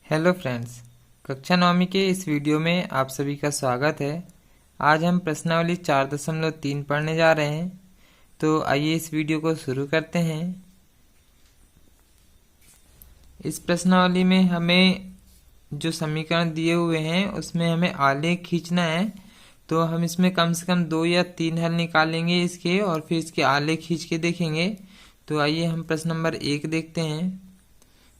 Hello friends, कक्षा नौवीं के इस वीडियो में आप सभी का स्वागत है। आज हम प्रश्नावली 4.3 पढ़ने जा रहे हैं। तो आइए इस वीडियो को शुरू करते हैं। इस प्रश्नावली में हमें जो समीकरण दिए हुए हैं उसमें हमें आलेख खींचना है। तो हम इसमें कम से कम 2 या 3 हल निकालेंगे इसके, और फिर इसके आलेख खींच के देखेंगे। तो आइए हम प्रश्न नंबर 1 देखते हैं।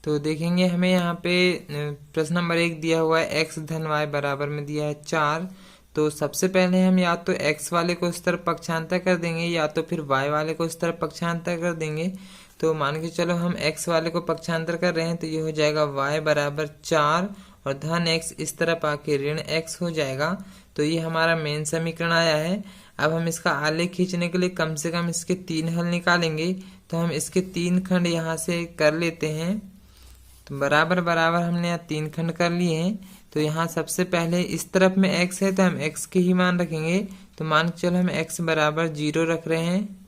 तो देखेंगे हमें यहाँ पे प्रश्न नंबर 1 दिया हुआ है x धन y बराबर में दिया है 4। तो सबसे पहले हम या तो x वाले को इस तरफ पक्षांतर कर देंगे या तो फिर y वाले को इस तरफ पक्षांतर कर देंगे। तो मान के चलो हम x वाले को पक्षांतर कर रहे हैं, तो ये हो जाएगा y बराबर 4 और धन x इस तरफ आके ऋण x हो जाएगा। तो ये हमारा मेन समीकरण आया है। अब हम इसका आलेख खींचने के लिए कम से कम इसके 3 हल निकालेंगे। तो हम इसके 3 खंड यहाँ से कर लेते हैं। तो बराबर बराबर हमने यहाँ 3 खंड कर लिए हैं। तो यहाँ सबसे पहले इस तरफ में x है तो हम x के ही मान रखेंगे। तो मान के चलो हम x बराबर 0 रख रहे हैं।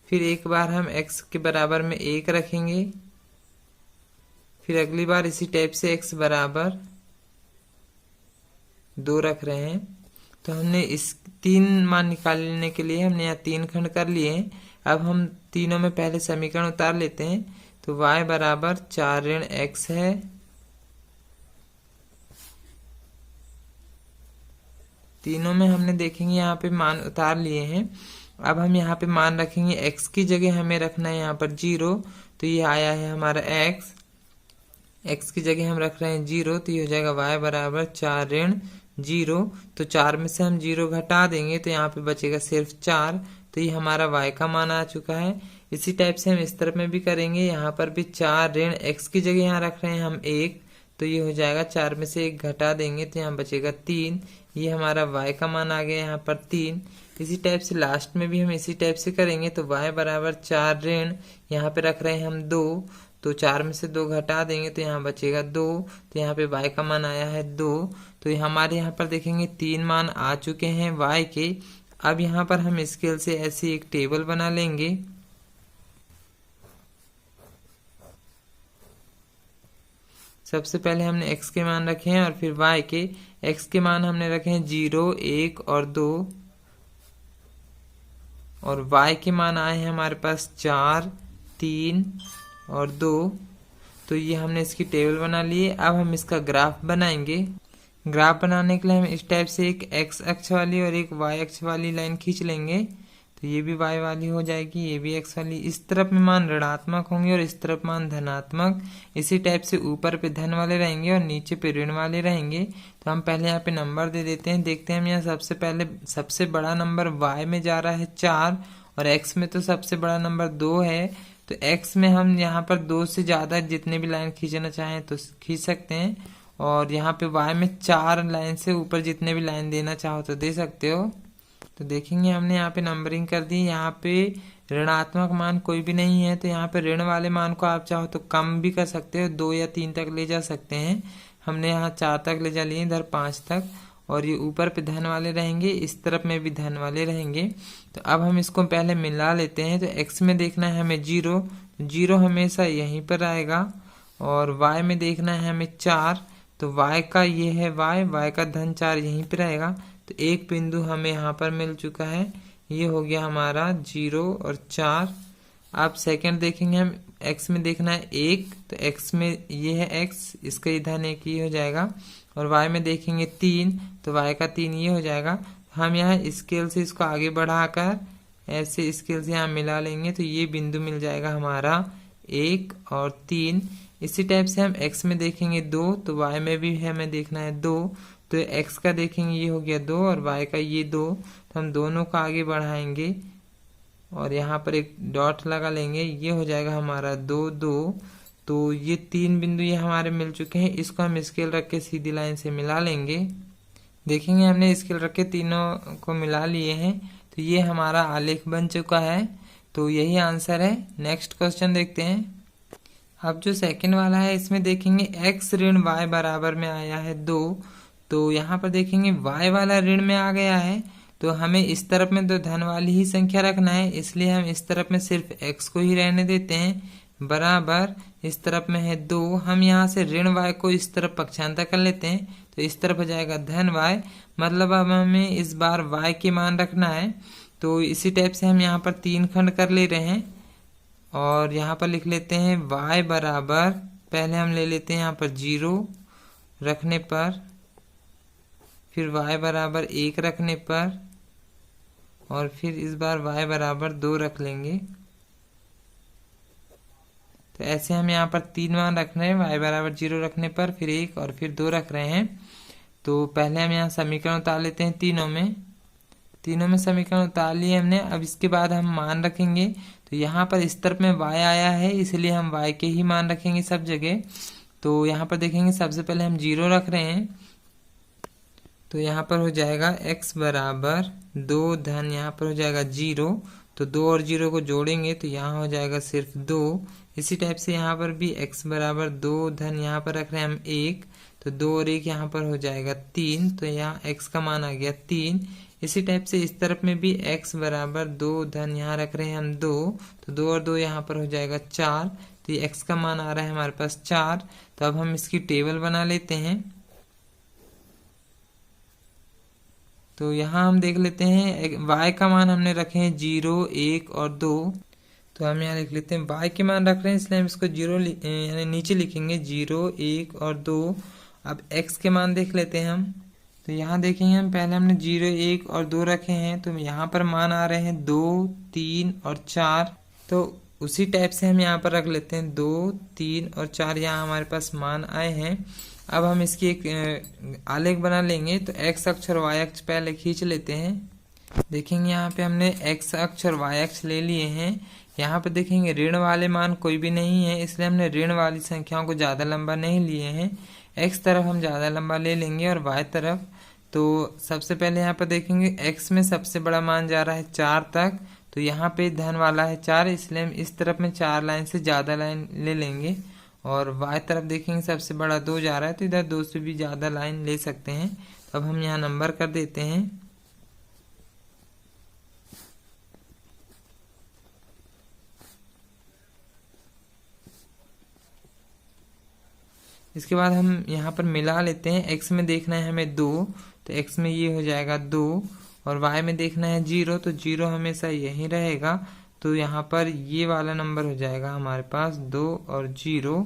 फिर एक बार हम x के बराबर में 1 रखेंगे। फिर अगली बार इसी टाइप से x बराबर 2 रख रहे हैं। तो हमने इस 3 मान निकालने के लिए हमने यहाँ 3 खंड कर लिए हैं। अब हम तीनों में पहले समीकरण उतार लेते हैं। तो y बराबर 4 ऋण x है। तीनों में हमने देखेंगे यहाँ पे मान उतार लिए हैं। अब हम यहाँ पे मान रखेंगे x की जगह हमें रखना है यहाँ पर 0। तो ये आया है हमारा x की जगह हम रख रहे हैं 0। तो ये हो जाएगा y बराबर 4 ऋण 0। तो 4 में से हम 0 घटा देंगे तो यहाँ पे बचेगा सिर्फ 4। तो ये हमारा y का मान आ चुका है। इसी टाइप से हम इस तरफ में भी करेंगे। यहाँ पर भी 4 ऋण x की जगह यहाँ रख रहे हैं हम 1। तो ये हो जाएगा 4 में से 1 घटा देंगे तो यहाँ बचेगा 3। ये हमारा y का मान आ गया यहाँ पर 3। इसी टाइप से लास्ट में भी हम इसी टाइप से करेंगे। तो y बराबर 4 ऋण यहाँ पे रख रहे हैं हम 2। तो 4 में से 2 घटा देंगे तो यहाँ बचेगा 2। तो यहाँ पे y का मान आया है 2। तो हमारे यहाँ पर देखेंगे 3 मान आ चुके हैं y के। अब यहाँ पर हम स्केल से ऐसी एक टेबल बना लेंगे। सबसे पहले हमने x के मान रखे हैं और फिर y के। x के मान हमने रखे हैं 0, 1 और 2, और y के मान आए हैं हमारे पास 4, 3 और 2। तो ये हमने इसकी टेबल बना ली है। अब हम इसका ग्राफ बनाएंगे। ग्राफ बनाने के लिए हम इस टाइप से एक x अक्ष वाली और एक y अक्ष वाली लाइन खींच लेंगे। तो ये भी y वाली हो जाएगी, ये भी x वाली। इस तरफ में मान ऋणात्मक होंगे और इस तरफ मान धनात्मक। इसी टाइप से ऊपर पे धन वाले रहेंगे और नीचे पे ऋण वाले रहेंगे। तो हम पहले यहाँ पे नंबर दे देते हैं। देखते हैं हम यहाँ सबसे पहले सबसे बड़ा नंबर y में जा रहा है 4 और x में तो सबसे बड़ा नंबर 2 है। तो x में हम यहाँ पर 2 से ज़्यादा जितने भी लाइन खींचना चाहें तो खींच सकते हैं। और यहाँ पे y में 4 लाइन से ऊपर जितने भी लाइन देना चाहो तो दे सकते हो। तो देखेंगे हमने यहाँ पे नंबरिंग कर दी। यहाँ पे ऋणात्मक मान कोई भी नहीं है तो यहाँ पे ऋण वाले मान को आप चाहो तो कम भी कर सकते हो, 2 या 3 तक ले जा सकते हैं। हमने यहाँ 4 तक ले जा लिए, इधर 5 तक। और ये ऊपर पे धन वाले रहेंगे, इस तरफ में भी धन वाले रहेंगे। तो अब हम इसको पहले मिला लेते हैं। तो x में देखना है हमें 0, 0 हमेशा यहीं पर आएगा। और y में देखना है हमें 4, तो y का ये है y का धन 4 यहीं पर रहेगा। तो एक बिंदु हमें यहाँ पर मिल चुका है। ये हो गया हमारा 0 और 4। अब सेकंड देखेंगे हम, x में देखना है 1, तो x में ये है x, इसका ही धन 1 ये हो जाएगा। और y में देखेंगे 3, तो y का 3 ये हो जाएगा। हम यहाँ स्केल से इसको आगे बढ़ाकर ऐसे स्केल से यहाँ मिला लेंगे तो ये बिंदु मिल जाएगा हमारा 1 और 3। इसी टाइप से हम x में देखेंगे 2, तो y में भी हमें देखना है 2। तो x का देखेंगे ये हो गया 2 और y का ये 2। तो हम दोनों को आगे बढ़ाएंगे और यहाँ पर एक डॉट लगा लेंगे, ये हो जाएगा हमारा 2, 2। तो ये 3 बिंदु ये हमारे मिल चुके हैं। इसको हम स्केल रख के सीधी लाइन से मिला लेंगे। देखेंगे हमने स्केल रख के तीनों को मिला लिए हैं। तो ये हमारा आलेख बन चुका है। तो यही आंसर है। नेक्स्ट क्वेश्चन देखते हैं। अब जो सेकंड वाला है इसमें देखेंगे x ऋण y बराबर में आया है 2। तो यहाँ पर देखेंगे y वाला ऋण में आ गया है। तो हमें इस तरफ में तो धन वाली ही संख्या रखना है, इसलिए हम इस तरफ में सिर्फ x को ही रहने देते हैं। बराबर इस तरफ में है 2। हम यहाँ से ऋण y को इस तरफ पक्षांतर कर लेते हैं तो इस तरफ हो जाएगा धन y। मतलब अब हमें इस बार y के मान रखना है। तो इसी टाइप से हम यहाँ पर 3 खंड कर ले रहे हैं और यहाँ पर लिख लेते हैं y बराबर, पहले हम ले लेते हैं यहाँ पर 0 रखने पर, फिर y बराबर 1 रखने पर, और फिर इस बार y बराबर 2 रख लेंगे। तो ऐसे हम यहाँ पर 3 मान रख रहे हैं, y बराबर 0 रखने पर, फिर 1 और फिर 2 रख रहे हैं। तो पहले हम यहाँ समीकरण उतार लेते हैं तीनों में समीकरण उतार लिए हमने। अब इसके बाद हम मान रखेंगे। तो यहाँ पर इस तरफ में y आया है इसलिए हम y के ही मान रखेंगे सब जगह। तो यहाँ पर देखेंगे सबसे पहले हम 0 रख रहे हैं। तो यहाँ पर हो जाएगा x बराबर 2 धन यहाँ पर हो जाएगा 0। तो 2 और 0 को जोड़ेंगे तो यहाँ हो जाएगा सिर्फ 2। इसी टाइप से यहाँ पर भी x बराबर 2 धन यहाँ पर रख रहे हैं हम 1। तो 2 और 1 यहाँ पर हो जाएगा 3। तो यहाँ x का मान आ गया 3। इसी टाइप से इस तरफ में भी x बराबर 2 धन यहाँ रख रहे हैं हम 2। तो 2 और 2 यहाँ पर हो जाएगा 4। तो ये x का मान आ रहा है हमारे पास 4। तो अब हम इसकी टेबल बना लेते हैं। तो यहाँ हम देख लेते हैं y का मान हमने रखे हैं 0, 1 और 2। तो हम यहाँ लिख लेते हैं y के मान रख रहे हैं इसलिए हम इसको 0 यानी नीचे लिखेंगे 0, 1 और 2। अब x के मान देख लेते हैं हम। तो यहाँ देखेंगे हम पहले हमने 0, 1 और 2 रखे हैं। तो यहाँ पर मान आ रहे हैं 2, 3 और 4। तो उसी टाइप से हम यहाँ पर रख लेते हैं 2, 3 और 4। यहाँ हमारे पास मान आए हैं। अब हम इसकी एक आलेख बना लेंगे। तो x अक्ष और y अक्ष पहले खींच लेते हैं। देखेंगे यहाँ पे हमने x अक्ष और y अक्ष ले लिए हैं। यहाँ पे देखेंगे ऋण वाले मान कोई भी नहीं है इसलिए हमने ऋण वाली संख्याओं को ज़्यादा लंबा नहीं लिए हैं। x तरफ हम ज़्यादा लंबा ले लेंगे और y तरफ। तो सबसे पहले यहाँ पर देखेंगे x में सबसे बड़ा मान जा रहा है 4 तक। तो यहाँ पे धन वाला है 4 इसलिए हम इस तरफ में 4 लाइन से ज़्यादा लाइन ले लेंगे। और y तरफ देखेंगे सबसे बड़ा 2 जा रहा है तो इधर 2 से भी ज़्यादा लाइन ले सकते हैं। तो अब हम यहाँ नंबर कर देते हैं। इसके बाद हम यहाँ पर मिला लेते हैं। x में देखना है हमें 2 तो x में ये हो जाएगा 2 और y में देखना है 0 तो 0 हमेशा यही रहेगा। तो यहाँ पर ये वाला नंबर हो जाएगा हमारे पास 2 और 0।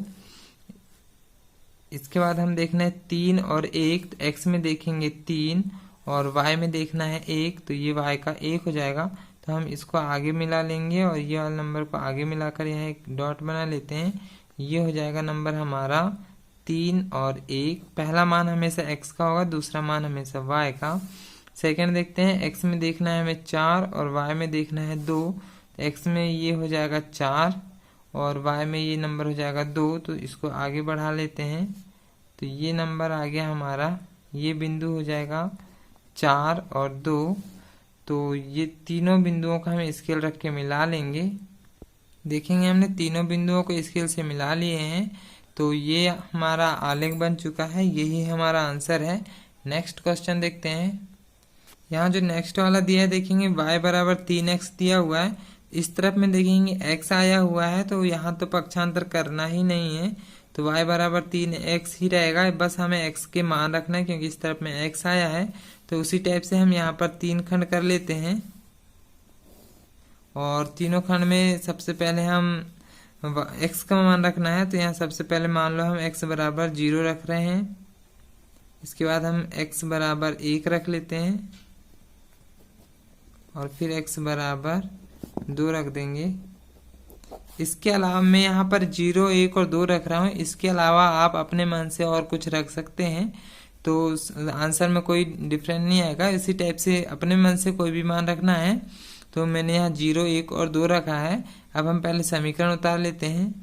इसके बाद हम देखना है 3 और 1। तो x में देखेंगे 3 और y में देखना है 1 तो ये y का 1 हो जाएगा। तो हम इसको आगे मिला लेंगे और ये वाला नंबर को आगे मिलाकर यहाँ एक डॉट बना लेते हैं। ये हो जाएगा नंबर हमारा 3 और 1। पहला मान हमेशा x का होगा, दूसरा मान हमेशा y का। सेकंड देखते हैं। x में देखना है हमें 4 और y में देखना है 2। तो x में ये हो जाएगा 4 और y में ये नंबर हो जाएगा 2। तो इसको आगे बढ़ा लेते हैं। तो ये नंबर आ गया हमारा, ये बिंदु हो जाएगा 4 और 2। तो ये तीनों बिंदुओं का हम स्केल रख के मिला लेंगे। देखेंगे हमने तीनों बिंदुओं को स्केल से मिला लिए हैं। तो ये हमारा आलेख बन चुका है, यही हमारा आंसर है। नेक्स्ट क्वेश्चन देखते हैं। यहाँ जो नेक्स्ट वाला दिया है देखेंगे y बराबर 3x दिया हुआ है। इस तरफ में देखेंगे x आया हुआ है तो यहाँ तो पक्षांतर करना ही नहीं है। तो y बराबर 3x ही रहेगा, बस हमें x के मान रखना है क्योंकि इस तरफ में x आया है। तो उसी टाइप से हम यहाँ पर 3 खंड कर लेते हैं और तीनों खंड में सबसे पहले हम x का मान रखना है। तो यहाँ सबसे पहले मान लो हम x बराबर 0 रख रहे हैं। इसके बाद हम x बराबर 1 रख लेते हैं और फिर x बराबर 2 रख देंगे। इसके अलावा मैं यहाँ पर 0, 1 और 2 रख रहा हूँ। इसके अलावा आप अपने मन से और कुछ रख सकते हैं तो आंसर में कोई डिफरेंस नहीं आएगा। इसी टाइप से अपने मन से कोई भी मान रखना है। तो मैंने यहाँ 0, 1 और 2 रखा है। अब हम पहले समीकरण उतार लेते हैं।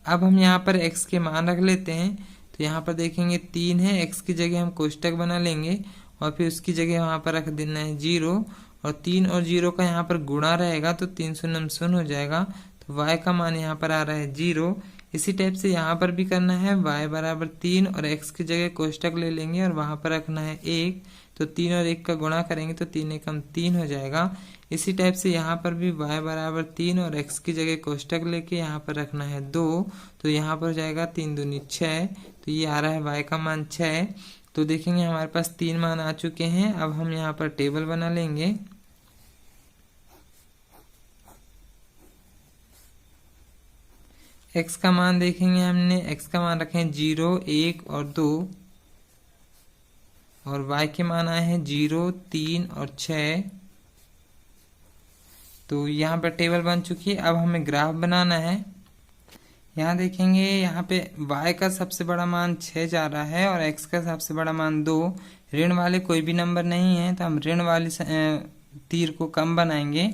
अब हम यहाँ पर x के मान रख लेते हैं। तो यहाँ पर देखेंगे 3 है, x की जगह हम कोष्टक बना लेंगे और फिर उसकी जगह वहाँ पर रख देना है 0 और 3 और 0 का यहाँ पर गुणा रहेगा तो 3 शून्य शून्य हो जाएगा। तो y का मान यहाँ पर आ रहा है 0। इसी टाइप से यहाँ पर भी करना है। y बराबर 3 और x की जगह कोष्टक ले लेंगे और वहाँ पर रखना है 1। तो 3 और 1 का गुणा करेंगे तो 3 एकम 3 हो जाएगा। इसी टाइप से यहाँ पर भी y बराबर 3 और x की जगह कोष्टक लेके यहाँ पर रखना है 2, तो यहाँ पर हो जाएगा 3 दूनी 6, तो ये आ रहा है y का मान 6। तो देखेंगे हमारे पास 3 मान आ चुके हैं। अब हम यहाँ पर टेबल बना लेंगे। x का मान देखेंगे, हमने x का मान रखे हैं 0, 1 और 2, और y के मान आए हैं 0, 3 और 6। तो यहाँ पर टेबल बन चुकी है। अब हमें ग्राफ बनाना है। यहाँ देखेंगे, यहाँ पे y का सबसे बड़ा मान 6 जा रहा है और x का सबसे बड़ा मान 2। ऋण वाले कोई भी नंबर नहीं है तो हम ऋण वाली तीर को कम बनाएंगे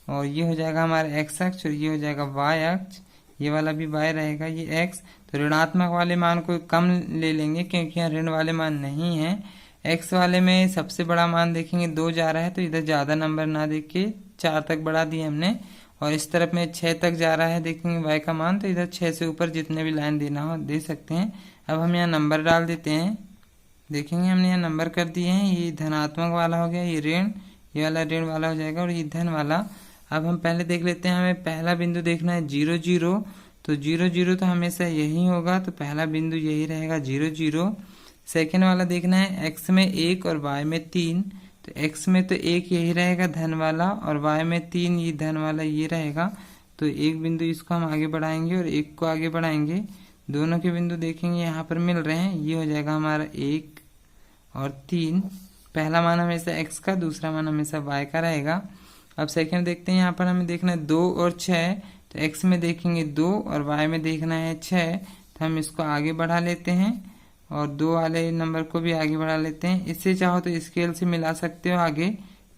और ये हो जाएगा हमारा x अक्ष और ये हो जाएगा y अक्ष। ये वाला भी y रहेगा, ये x। तो ऋणात्मक वाले मान को कम ले लेंगे क्योंकि यहाँ ऋण वाले मान नहीं है। x वाले में सबसे बड़ा मान देखेंगे 2 जा रहा है, तो इधर ज़्यादा नंबर ना देख के 4 तक बढ़ा दिए हमने, और इस तरफ में 6 तक जा रहा है देखेंगे y का मान, तो इधर 6 से ऊपर जितने भी लाइन देना हो दे सकते हैं। अब हम यहाँ नंबर डाल देते हैं। देखेंगे हमने यहाँ नंबर कर दिए हैं। ये धनात्मक वाला हो गया, ये ऋण, ये वाला ऋण वाला हो जाएगा और ये धन वाला। अब हम पहले देख लेते हैं, हमें पहला बिंदु देखना है 0, 0, तो 0, 0 तो हमेशा यही होगा, तो पहला बिंदु यही रहेगा 0, 0। सेकेंड वाला देखना है x में 1 और y में 3, तो x में तो 1 यही रहेगा धन वाला और y में 3 ये धन वाला ये रहेगा। तो एक बिंदु इसको हम आगे बढ़ाएंगे और एक को आगे बढ़ाएंगे। दोनों के बिंदु देखेंगे यहाँ पर मिल रहे हैं, ये हो जाएगा हमारा 1 और 3। पहला मान हमेशा x का, दूसरा मान हमेशा y का रहेगा। अब सेकेंड देखते हैं, यहाँ पर हमें देखना है 2 और 6, तो x में देखेंगे 2 और y में देखना है 6, तो हम इसको आगे बढ़ा लेते हैं और 2 वाले नंबर को भी आगे बढ़ा लेते हैं। इससे चाहो तो स्केल से मिला सकते हो आगे।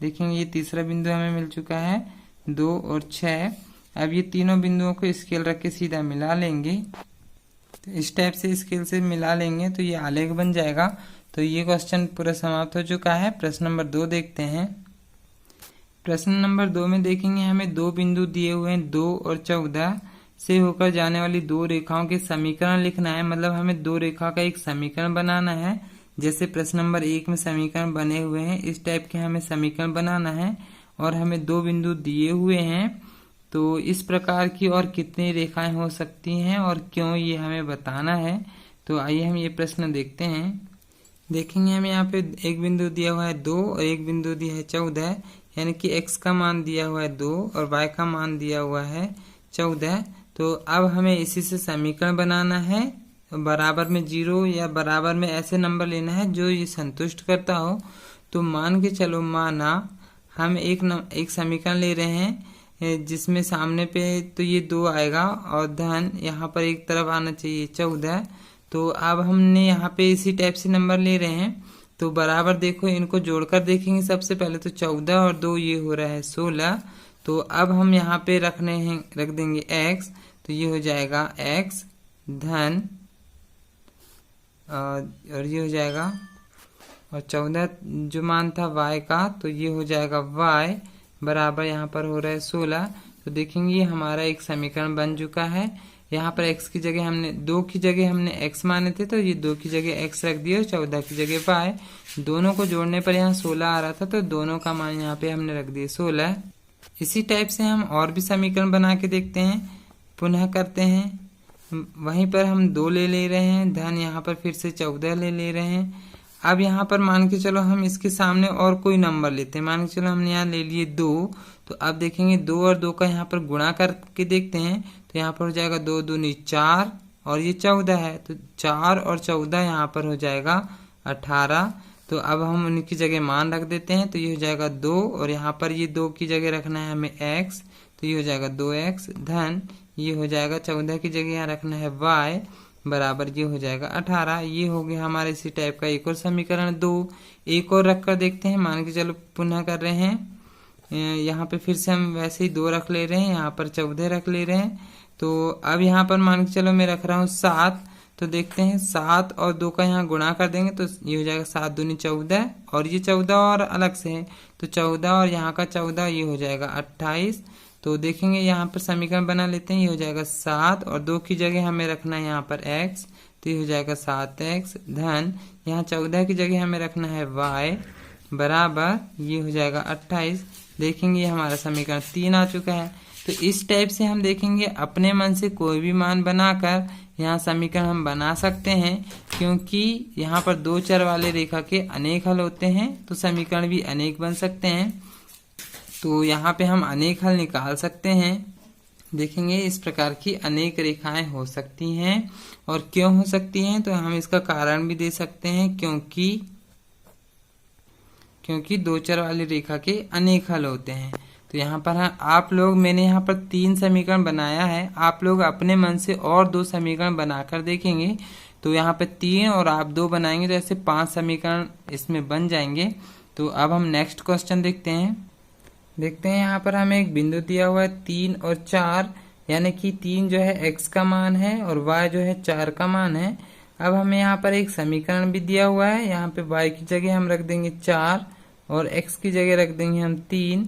देखेंगे ये तीसरा बिंदु हमें मिल चुका है 2 और 6। अब ये तीनों बिंदुओं को स्केल रख के सीधा मिला लेंगे। तो इस टाइप से स्केल से मिला लेंगे तो ये आलेख बन जाएगा। तो ये क्वेश्चन पूरा समाप्त हो चुका है। प्रश्न नंबर 2 देखते हैं। प्रश्न नंबर 2 में देखेंगे हमें 2 बिंदु दिए हुए हैं 2 और 14 से होकर जाने वाली 2 रेखाओं के समीकरण लिखना है। मतलब हमें 2 रेखा का एक समीकरण बनाना है। जैसे प्रश्न नंबर 1 में समीकरण बने हुए हैं, इस टाइप के हमें समीकरण बनाना है और हमें 2 बिंदु दिए हुए हैं। तो इस प्रकार की और कितनी रेखाएं हो सकती हैं और क्यों, ये हमें बताना है। तो आइए हम ये प्रश्न देखते हैं। देखेंगे हमें यहाँ पे एक बिंदु दिया हुआ है 2 और एक बिंदु दिया है 14, यानी कि x का मान दिया हुआ है 2 और y का मान दिया हुआ है 14। तो अब हमें इसी से समीकरण बनाना है। बराबर में 0 या बराबर में ऐसे नंबर लेना है जो ये संतुष्ट करता हो। तो मान के चलो, माना हम एक समीकरण ले रहे हैं जिसमें सामने पे तो ये 2 आएगा और धन यहाँ पर एक तरफ आना चाहिए 14। तो अब हमने यहाँ पे इसी टाइप से नंबर ले रहे हैं। तो बराबर देखो, इनको जोड़कर देखेंगे सबसे पहले। तो 14 और 2 ये हो रहा है 16। तो अब हम यहाँ पे रख देंगे x, तो ये हो जाएगा x धन और ये हो जाएगा, और 14 जो मान था y का, तो ये हो जाएगा y बराबर यहाँ पर हो रहा है 16। तो देखेंगे हमारा एक समीकरण बन चुका है। यहाँ पर x की जगह हमने 2 की जगह हमने x माने थे, तो ये 2 की जगह x रख दिया और 14 की जगह y। दोनों को जोड़ने पर यहाँ 16 आ रहा था, तो दोनों का मान यहाँ पे हमने रख दिया 16। इसी टाइप से हम और भी समीकरण बना के देखते हैं। पुनः करते हैं। वहीं पर हम 2 ले रहे हैं धन, यहाँ पर फिर से 14 ले रहे हैं। अब यहाँ पर मान के चलो हम इसके सामने और कोई नंबर लेते हैं। मान के चलो हमने यहाँ ले लिए 2। तो अब देखेंगे 2 और 2 का यहाँ पर गुणा करके देखते हैं। तो यहाँ पर हो जाएगा 2 दूनी 4 और ये 14 है, तो 4 और 14 यहाँ पर हो जाएगा 18। तो अब हम उनकी जगह मान रख देते हैं। तो ये हो जाएगा 2 और यहाँ पर ये 2 की जगह रखना है हमें x, तो ये हो जाएगा 2x धन ये हो जाएगा 14 की जगह यहाँ रखना है y बराबर ये हो जाएगा 18। ये हो गया हमारे इसी टाइप का एक और समीकरण 2। एक और रख कर देखते हैं। मान के चलो पुनः कर रहे हैं। यहाँ पे फिर से हम वैसे ही 2 रख ले रहे हैं, यहाँ पर 14 रख ले रहे हैं। तो अब यहाँ पर मान के चलो मैं रख रहा हूँ 7। तो देखते हैं 7 और 2 का यहाँ गुणा कर देंगे तो ये हो जाएगा 7 दूनी 14 और ये 14 और अलग से है, तो 14 और यहाँ का 14 ये हो जाएगा 28। तो देखेंगे यहाँ पर समीकरण बना लेते हैं। ये हो जाएगा 7 और 2 की जगह हमें रखना है यहाँ पर x, तो ये हो जाएगा 7x धन यहाँ 14 की जगह हमें रखना है y बराबर ये हो जाएगा 28। देखेंगे हमारा समीकरण 3 आ चुका है। तो इस टाइप से हम देखेंगे अपने मन से कोई भी मान बनाकर यहाँ समीकरण हम बना सकते हैं, क्योंकि यहाँ पर दो चर वाले रेखा के अनेक हल होते हैं तो समीकरण भी अनेक बन सकते हैं। तो यहाँ पे हम अनेक हल निकाल सकते हैं। देखेंगे इस प्रकार की अनेक रेखाएं हो सकती हैं, और क्यों हो सकती हैं तो हम इसका कारण भी दे सकते हैं, क्योंकि दो चर वाली रेखा के अनेक हल होते हैं। तो यहाँ पर आप लोग, मैंने यहाँ पर 3 समीकरण बनाया है, आप लोग अपने मन से और 2 समीकरण बनाकर देखेंगे। तो यहाँ पे 3 और आप 2 बनाएंगे तो ऐसे 5 समीकरण इसमें बन जाएंगे। तो अब हम नेक्स्ट क्वेश्चन देखते हैं। यहाँ पर हमें एक बिंदु दिया हुआ है 3 और 4, यानी कि 3 जो है x का मान है और y जो है 4 का मान है। अब हमें यहाँ पर एक समीकरण भी दिया हुआ है, यहाँ पे y की जगह हम रख देंगे 4 और x की जगह रख देंगे हम 3।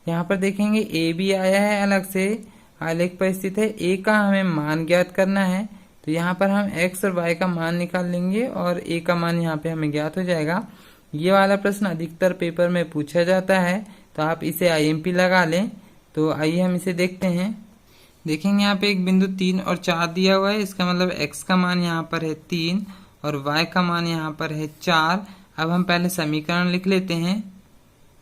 यहाँ पर देखेंगे a भी आया है अलग से, आलेख पर स्थित है, a का हमें मान ज्ञात करना है। तो यहाँ पर हम x और y का मान निकाल लेंगे और a का मान यहाँ पे हमें ज्ञात हो जाएगा। ये वाला प्रश्न अधिकतर पेपर में पूछा जाता है, तो आप इसे IMP लगा लें। तो आइए हम इसे देखते हैं। देखेंगे यहाँ पे एक बिंदु 3 और 4 दिया हुआ है, इसका मतलब x का मान यहाँ पर है 3 और y का मान यहाँ पर है 4। अब हम पहले समीकरण लिख लेते हैं।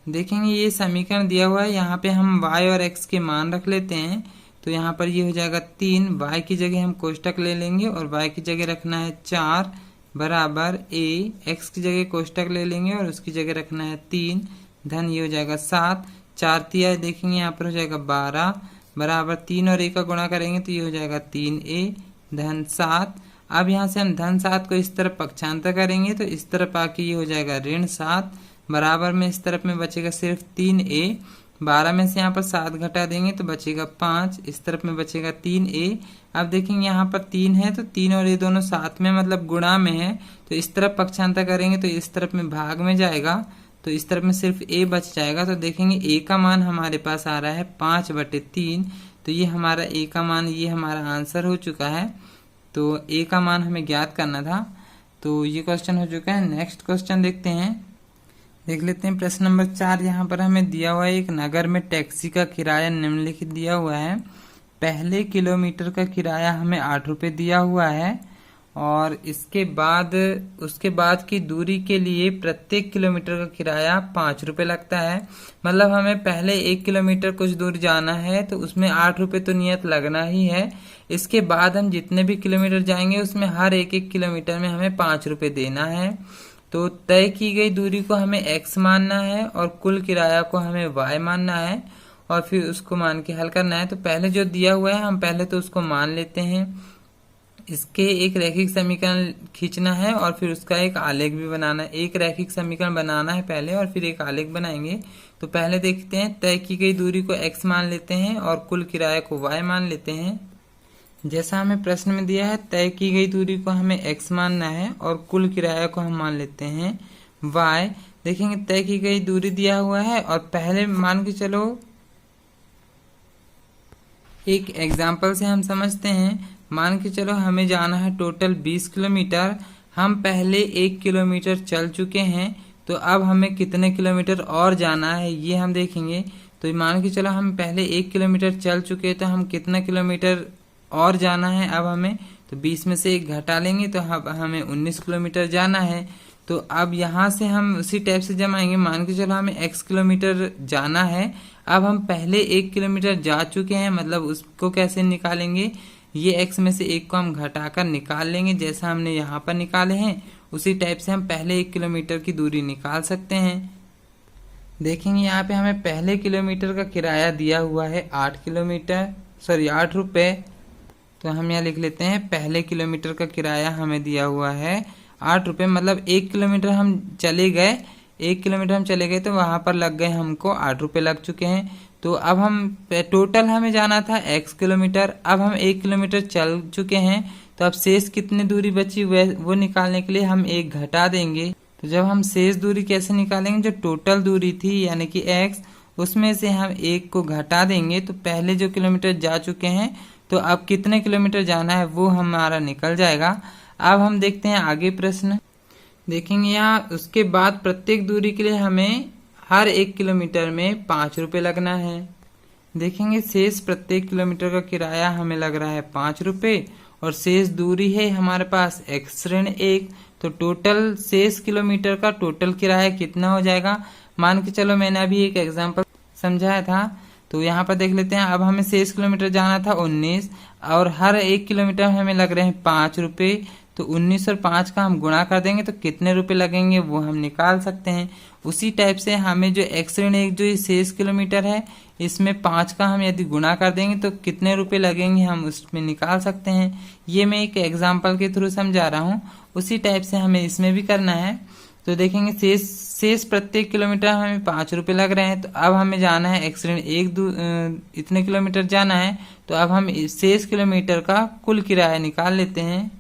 देखेंगे ये समीकरण दिया हुआ है, यहाँ पे हम y और x के मान रख लेते हैं। तो यहाँ पर ये हो जाएगा 3, y की जगह हम कोष्टक ले लेंगे और y की जगह रखना है 4 बराबर a, x की जगह कोष्टक ले लेंगे और उसकी जगह रखना है 3 धन ये हो जाएगा 7, 4 तिया देखेंगे यहाँ पर हो जाएगा 12 बराबर 3 और a का गुणा करेंगे तो ये हो जाएगा 3a धन 7। अब यहाँ से हम धन 7 को इस तरफ पक्षांतर करेंगे तो इस तरफ आके ये हो जाएगा ऋण 7 बराबर में इस तरफ में बचेगा सिर्फ 3a। 12 में से यहाँ पर 7 घटा देंगे तो बचेगा 5, इस तरफ में बचेगा 3a। अब देखेंगे यहाँ पर 3 है तो 3 और a दोनों साथ में मतलब गुणा में है, तो इस तरफ पक्षांतर करेंगे तो इस तरफ में भाग में जाएगा, तो इस तरफ में सिर्फ a बच जाएगा। तो देखेंगे a का मान हमारे पास आ रहा है 5/3। तो ये हमारा a का मान, ये हमारा आंसर हो चुका है। तो a का मान हमें ज्ञात करना था। तो ये क्वेश्चन हो चुका है। नेक्स्ट क्वेश्चन देखते हैं। देख लेते हैं प्रश्न नंबर 4। यहाँ पर हमें दिया हुआ है एक नगर में टैक्सी का किराया निम्नलिखित दिया हुआ है। पहले किलोमीटर का किराया हमें 8 रुपये दिया हुआ है और उसके बाद की दूरी के लिए प्रत्येक किलोमीटर का किराया 5 रुपये लगता है। मतलब हमें पहले 1 किलोमीटर कुछ दूर जाना है तो उसमें 8 रुपये तो नियत लगना ही है। इसके बाद हम जितने भी किलोमीटर जाएंगे उसमें हर एक किलोमीटर में हमें 5 रुपये देना है। तो तय की गई दूरी को हमें x मानना है और कुल किराया को हमें y मानना है और फिर उसको मान के हल करना है। तो पहले जो दिया हुआ है हम पहले तो उसको मान लेते हैं, इसके एक रैखिक समीकरण खींचना है और फिर उसका एक आलेख भी बनाना है। एक रैखिक समीकरण बनाना है पहले और फिर एक आलेख बनाएंगे। तो पहले देखते हैं, तय की गई दूरी को x मान लेते हैं और कुल किराया को y मान लेते हैं। जैसा हमें प्रश्न में दिया है, तय की गई दूरी को हमें x मानना है और कुल किराया को हम मान लेते हैं y। देखेंगे तय की गई दूरी दिया हुआ है और पहले मान के चलो एक एग्जाम्पल से हम समझते हैं। मान के चलो हमें जाना है टोटल 20 किलोमीटर, हम पहले 1 किलोमीटर चल चुके हैं, तो अब हमें कितने किलोमीटर और जाना है ये हम देखेंगे। तो मान के चलो हम पहले 1 किलोमीटर चल चुके हैं, तो हम कितना किलोमीटर और जाना है अब हमें, तो 20 में से 1 घटा लेंगे तो अब हमें 19 किलोमीटर जाना है। तो अब यहाँ से हम उसी टाइप से जमाएंगे। मान के चलो हमें x किलोमीटर जाना है, अब हम पहले 1 किलोमीटर जा चुके हैं, मतलब उसको कैसे निकालेंगे, ये x में से 1 को हम घटाकर निकाल लेंगे। जैसा हमने यहाँ पर निकाले हैं उसी टाइप से हम पहले 1 किलोमीटर की दूरी निकाल सकते हैं। देखेंगे यहाँ पे हमें पहले किलोमीटर का किराया दिया हुआ है 8 रुपये। तो हम यहाँ लिख लेते हैं पहले किलोमीटर का किराया हमें दिया हुआ है 8 रुपये, मतलब 1 किलोमीटर हम चले गए तो वहाँ पर लग गए हमको 8 रुपये लग चुके हैं। तो अब हम टोटल हमें जाना था x किलोमीटर, अब हम 1 किलोमीटर चल चुके हैं, तो अब शेष कितनी दूरी बची वो निकालने के लिए हम 1 घटा देंगे। तो जब हम शेष दूरी कैसे निकालेंगे, जो टोटल दूरी थी यानी कि x, उसमें से हम 1 को घटा देंगे। तो पहले जो किलोमीटर जा चुके हैं तो अब कितने किलोमीटर जाना है वो हमारा निकल जाएगा। अब हम देखते हैं आगे प्रश्न। देखेंगे यहाँ उसके बाद प्रत्येक दूरी के लिए हमें हर 1 किलोमीटर में 5 रुपये लगना है। देखेंगे शेष प्रत्येक किलोमीटर का किराया हमें लग रहा है 5 रुपये और शेष दूरी है हमारे पास x ऋण 1। तो टोटल शेष किलोमीटर का टोटल किराया कितना हो जाएगा। मान के चलो मैंने अभी एक एग्जांपल समझाया था, तो यहाँ पर देख लेते हैं। अब हमें शेष किलोमीटर जाना था 19 और हर 1 किलोमीटर में हमें लग रहे हैं 5 रुपये। तो 19 और 5 का हम गुणा कर देंगे तो कितने रुपए लगेंगे वो हम निकाल सकते हैं। उसी टाइप से हमें जो x ऋण 1 जो शेष किलोमीटर है इसमें 5 का हम यदि गुणा कर देंगे तो कितने रुपए लगेंगे हम उसमें निकाल सकते हैं। ये मैं एक एग्जाम्पल के थ्रू समझा रहा हूँ, उसी टाइप से हमें इसमें भी करना है। तो देखेंगे शेष प्रत्येक किलोमीटर हमें 5 रुपये लग रहे हैं। तो अब हमें जाना है x ऋण 1 इतने किलोमीटर जाना है। तो अब हम शेष किलोमीटर का कुल किराया निकाल लेते हैं।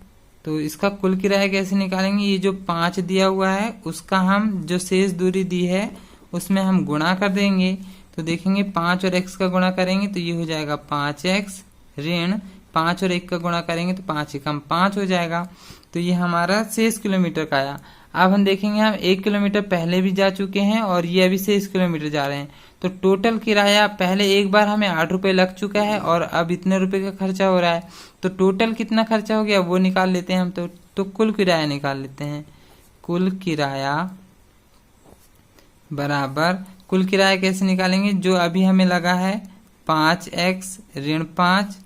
तो इसका कुल किराया कैसे निकालेंगे, ये जो 5 दिया हुआ है उसका हम जो शेष दूरी दी है उसमें हम गुणा कर देंगे। तो देखेंगे 5 और x का गुणा करेंगे तो ये हो जाएगा 5x ऋण 5 और 1 का गुणा करेंगे तो 5 एकम 5 हो जाएगा। तो ये हमारा शेष किलोमीटर का आया। अब हम देखेंगे हम 1 किलोमीटर पहले भी जा चुके हैं और ये अभी शेष किलोमीटर जा रहे हैं। तो टोटल किराया पहले एक बार हमें 8 रुपये लग चुका है और अब इतने रुपए का खर्चा हो रहा है। तो टोटल कितना खर्चा हो गया वो निकाल लेते हैं हम। तो कुल किराया निकाल लेते हैं। कुल किराया बराबर, कुल किराया कैसे निकालेंगे, जो अभी हमें लगा है 5x ऋण 5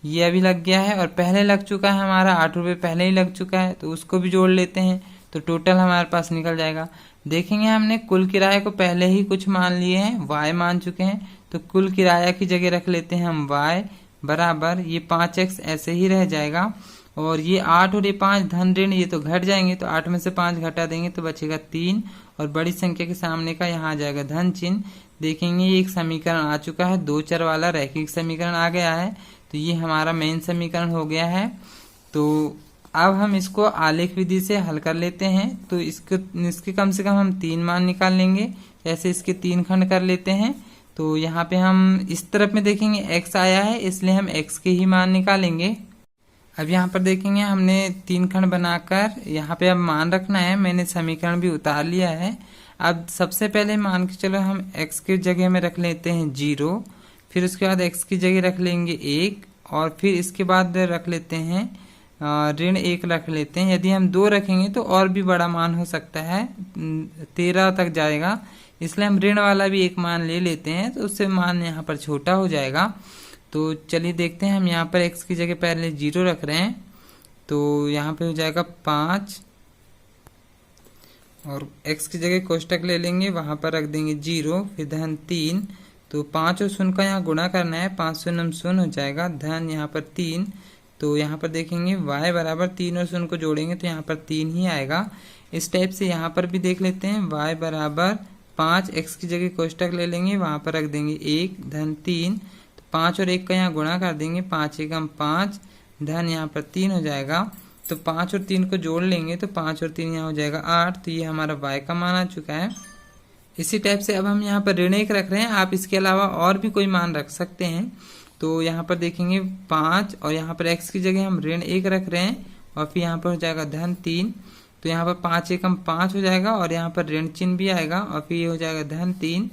ये अभी लग गया है और पहले लग चुका है हमारा 8 रुपये पहले ही लग चुका है, तो उसको भी जोड़ लेते हैं तो टोटल हमारे पास निकल जाएगा। देखेंगे हमने कुल किराए को पहले ही कुछ मान लिए हैं, y मान चुके हैं, तो कुल किराया की जगह रख लेते हैं हम y बराबर ये 5x ऐसे ही रह जाएगा और ये 8 और ये 5 धन ऋण ये तो घट जाएंगे, तो 8 में से 5 घटा देंगे तो बचेगा 3 और बड़ी संख्या के सामने का यहाँ आ जाएगा धन चिन्ह। देखेंगे ये एक समीकरण आ चुका है, 2 चर वाला रैखिक समीकरण आ गया है। तो ये हमारा मेन समीकरण हो गया है। तो अब हम इसको आलेख विधि से हल कर लेते हैं। तो इसके कम से कम हम 3 मान निकाल लेंगे। ऐसे इसके 3 खंड कर लेते हैं। तो यहाँ पे हम इस तरफ में देखेंगे x आया है इसलिए हम x के ही मान निकालेंगे। अब यहाँ पर देखेंगे हमने 3 खंड बनाकर यहाँ पे अब मान रखना है। मैंने समीकरण भी उतार लिया है। अब सबसे पहले मान के चलो हम x की जगह में रख लेते हैं 0, फिर उसके बाद x की जगह रख लेंगे 1 और फिर इसके बाद रख लेते हैं ऋण 1 रख लेते हैं। यदि हम 2 रखेंगे तो और भी बड़ा मान हो सकता है, 13 तक जाएगा, इसलिए हम ऋण वाला भी एक मान ले लेते हैं तो उससे मान यहाँ पर छोटा हो जाएगा। तो चलिए देखते हैं, हम यहाँ पर x की जगह पहले 0 रख रहे हैं तो यहाँ पे हो जाएगा 5 और x की जगह कोष्टक ले लेंगे, वहां पर रख देंगे 0 फिर धन 3। तो 5 और 0 का यहाँ गुणा करना है, 5 शून्य 0 हो जाएगा, धन यहाँ पर 3। तो यहाँ पर देखेंगे y बराबर 3 और 0 को जोड़ेंगे तो यहाँ पर 3 ही आएगा। इस टाइप से यहाँ पर भी देख लेते हैं, y बराबर 5 x की जगह कोष्टक ले लेंगे, वहां पर रख देंगे 1 धन 3। तो 5 और 1 का यहाँ गुणा कर देंगे, 5 एकम 5 धन यहाँ पर 3 हो जाएगा। तो 5 और 3 को जोड़ लेंगे तो 5 और 3 यहाँ हो जाएगा 8। तो ये हमारा y का मान आ चुका है। इसी टाइप से अब हम यहाँ पर ऋण 1 रख रहे हैं, आप इसके अलावा और भी कोई मान रख सकते हैं। तो यहाँ पर देखेंगे 5 और यहाँ पर x की जगह हम ऋण 1 रख रहे हैं और फिर यहाँ पर हो जाएगा धन 3। तो यहाँ पर 5 एकम 5 हो जाएगा और यहाँ पर ऋण चिन्ह भी आएगा और फिर ये हो जाएगा धन 3।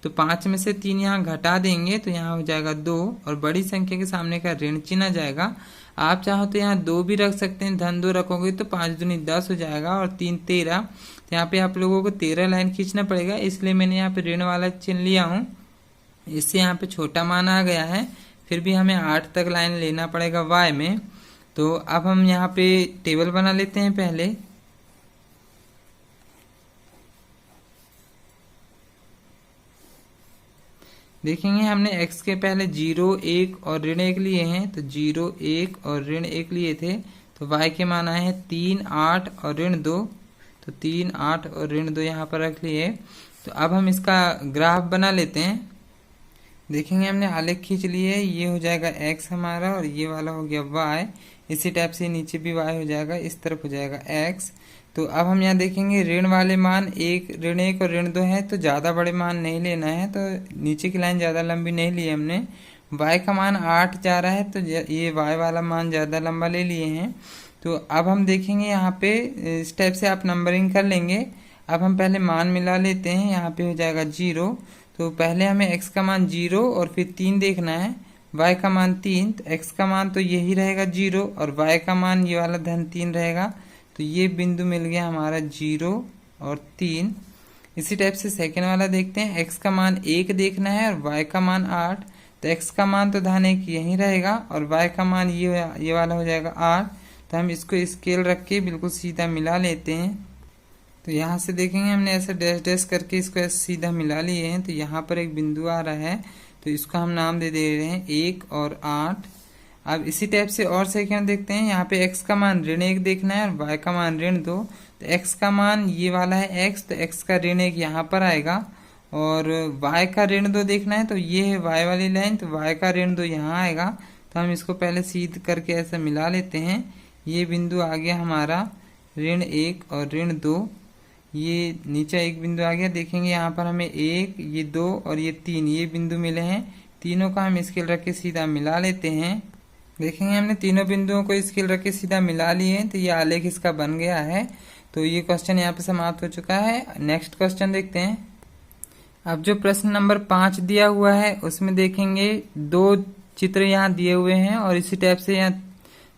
तो 5 में से 3 यहाँ घटा देंगे तो यहाँ हो जाएगा 2 और बड़ी संख्या के सामने का ऋण चिन्ह आ जाएगा। आप चाहो तो यहाँ 2 भी रख सकते हैं, धन 2 रखोगे तो 5 दूनी 10 हो जाएगा और 3 13। तो यहाँ पे आप लोगों को 13 लाइन खींचना पड़ेगा, इसलिए मैंने यहाँ पे ऋण वाला चिन्ह लिया हूँ। इससे यहाँ पे छोटा मान आ गया है, फिर भी हमें 8 तक लाइन लेना पड़ेगा y में। तो अब हम यहाँ पे टेबल बना लेते हैं पहले। देखेंगे हमने x के पहले 0 1 और ऋण 1 लिए हैं, तो 0 1 और ऋण 1 लिए थे। तो y के मान आए हैं 3 8 और ऋण 2। तो 3 8 और ऋण 2 यहाँ पर रख लिए। तो अब हम इसका ग्राफ बना लेते हैं। देखेंगे हमने आलेख खींच लिए, ये हो जाएगा x हमारा और ये वाला हो गया y। इसी टाइप से नीचे भी y हो जाएगा, इस तरफ हो जाएगा x। तो अब हम यहाँ देखेंगे ऋण वाले मान ऋण 1 और ऋण 2 है, तो ज़्यादा बड़े मान नहीं लेना है, तो नीचे की लाइन ज़्यादा लंबी नहीं ली हमने। y का मान 8 जा रहा है तो ये y वाला मान ज़्यादा लंबा ले लिए हैं। तो अब हम देखेंगे यहाँ पे इस टाइप से आप नंबरिंग कर लेंगे। अब हम पहले मान मिला लेते हैं। यहाँ पे हो जाएगा 0। तो पहले हमें x का मान 0 और फिर 3 देखना है, y का मान 3। तो x का मान तो यही रहेगा 0 और y का मान ये वाला -3 रहेगा। तो ये बिंदु मिल गया हमारा 0 और 3। इसी टाइप से सेकेंड वाला देखते हैं। x का मान 1 देखना है और y का मान 8। तो x का मान तो धन 1 यहीं रहेगा और y का मान ये वाला हो जाएगा 8। तो हम इसको स्केल रख के बिल्कुल सीधा मिला लेते हैं। तो यहाँ से देखेंगे हमने ऐसे डैश डैश करके इसको ऐसे सीधा मिला लिए हैं। तो यहाँ पर एक बिंदु आ रहा है, तो इसको हम नाम दे रहे हैं 1 और 8। अब इसी टाइप से और सेकंड देखते हैं। यहाँ पे x का मान -1 देखना है और y का मान -2। तो x का मान ये वाला है x, तो x का -1 यहाँ पर आएगा और y का -2 देखना है, तो ये है y वाली लाइन, तो y का -2 यहाँ आएगा। तो हम इसको पहले सीध करके ऐसे मिला लेते हैं। ये बिंदु आ गया हमारा -1 और -2। ये नीचे एक बिंदु आ गया। देखेंगे यहाँ पर हमें 1, ये 2 और ये 3 ये बिंदु मिले हैं। तीनों का हम स्केल रख के सीधा मिला लेते हैं। देखेंगे हमने तीनों बिंदुओं को स्केल रख के सीधा मिला लिए हैं। तो ये आलेख इसका बन गया है। तो ये क्वेश्चन यहाँ पे समाप्त हो चुका है। नेक्स्ट क्वेश्चन देखते हैं। अब जो प्रश्न नंबर 5 दिया हुआ है उसमें देखेंगे 2 चित्र यहाँ दिए हुए हैं और इसी टाइप से यहाँ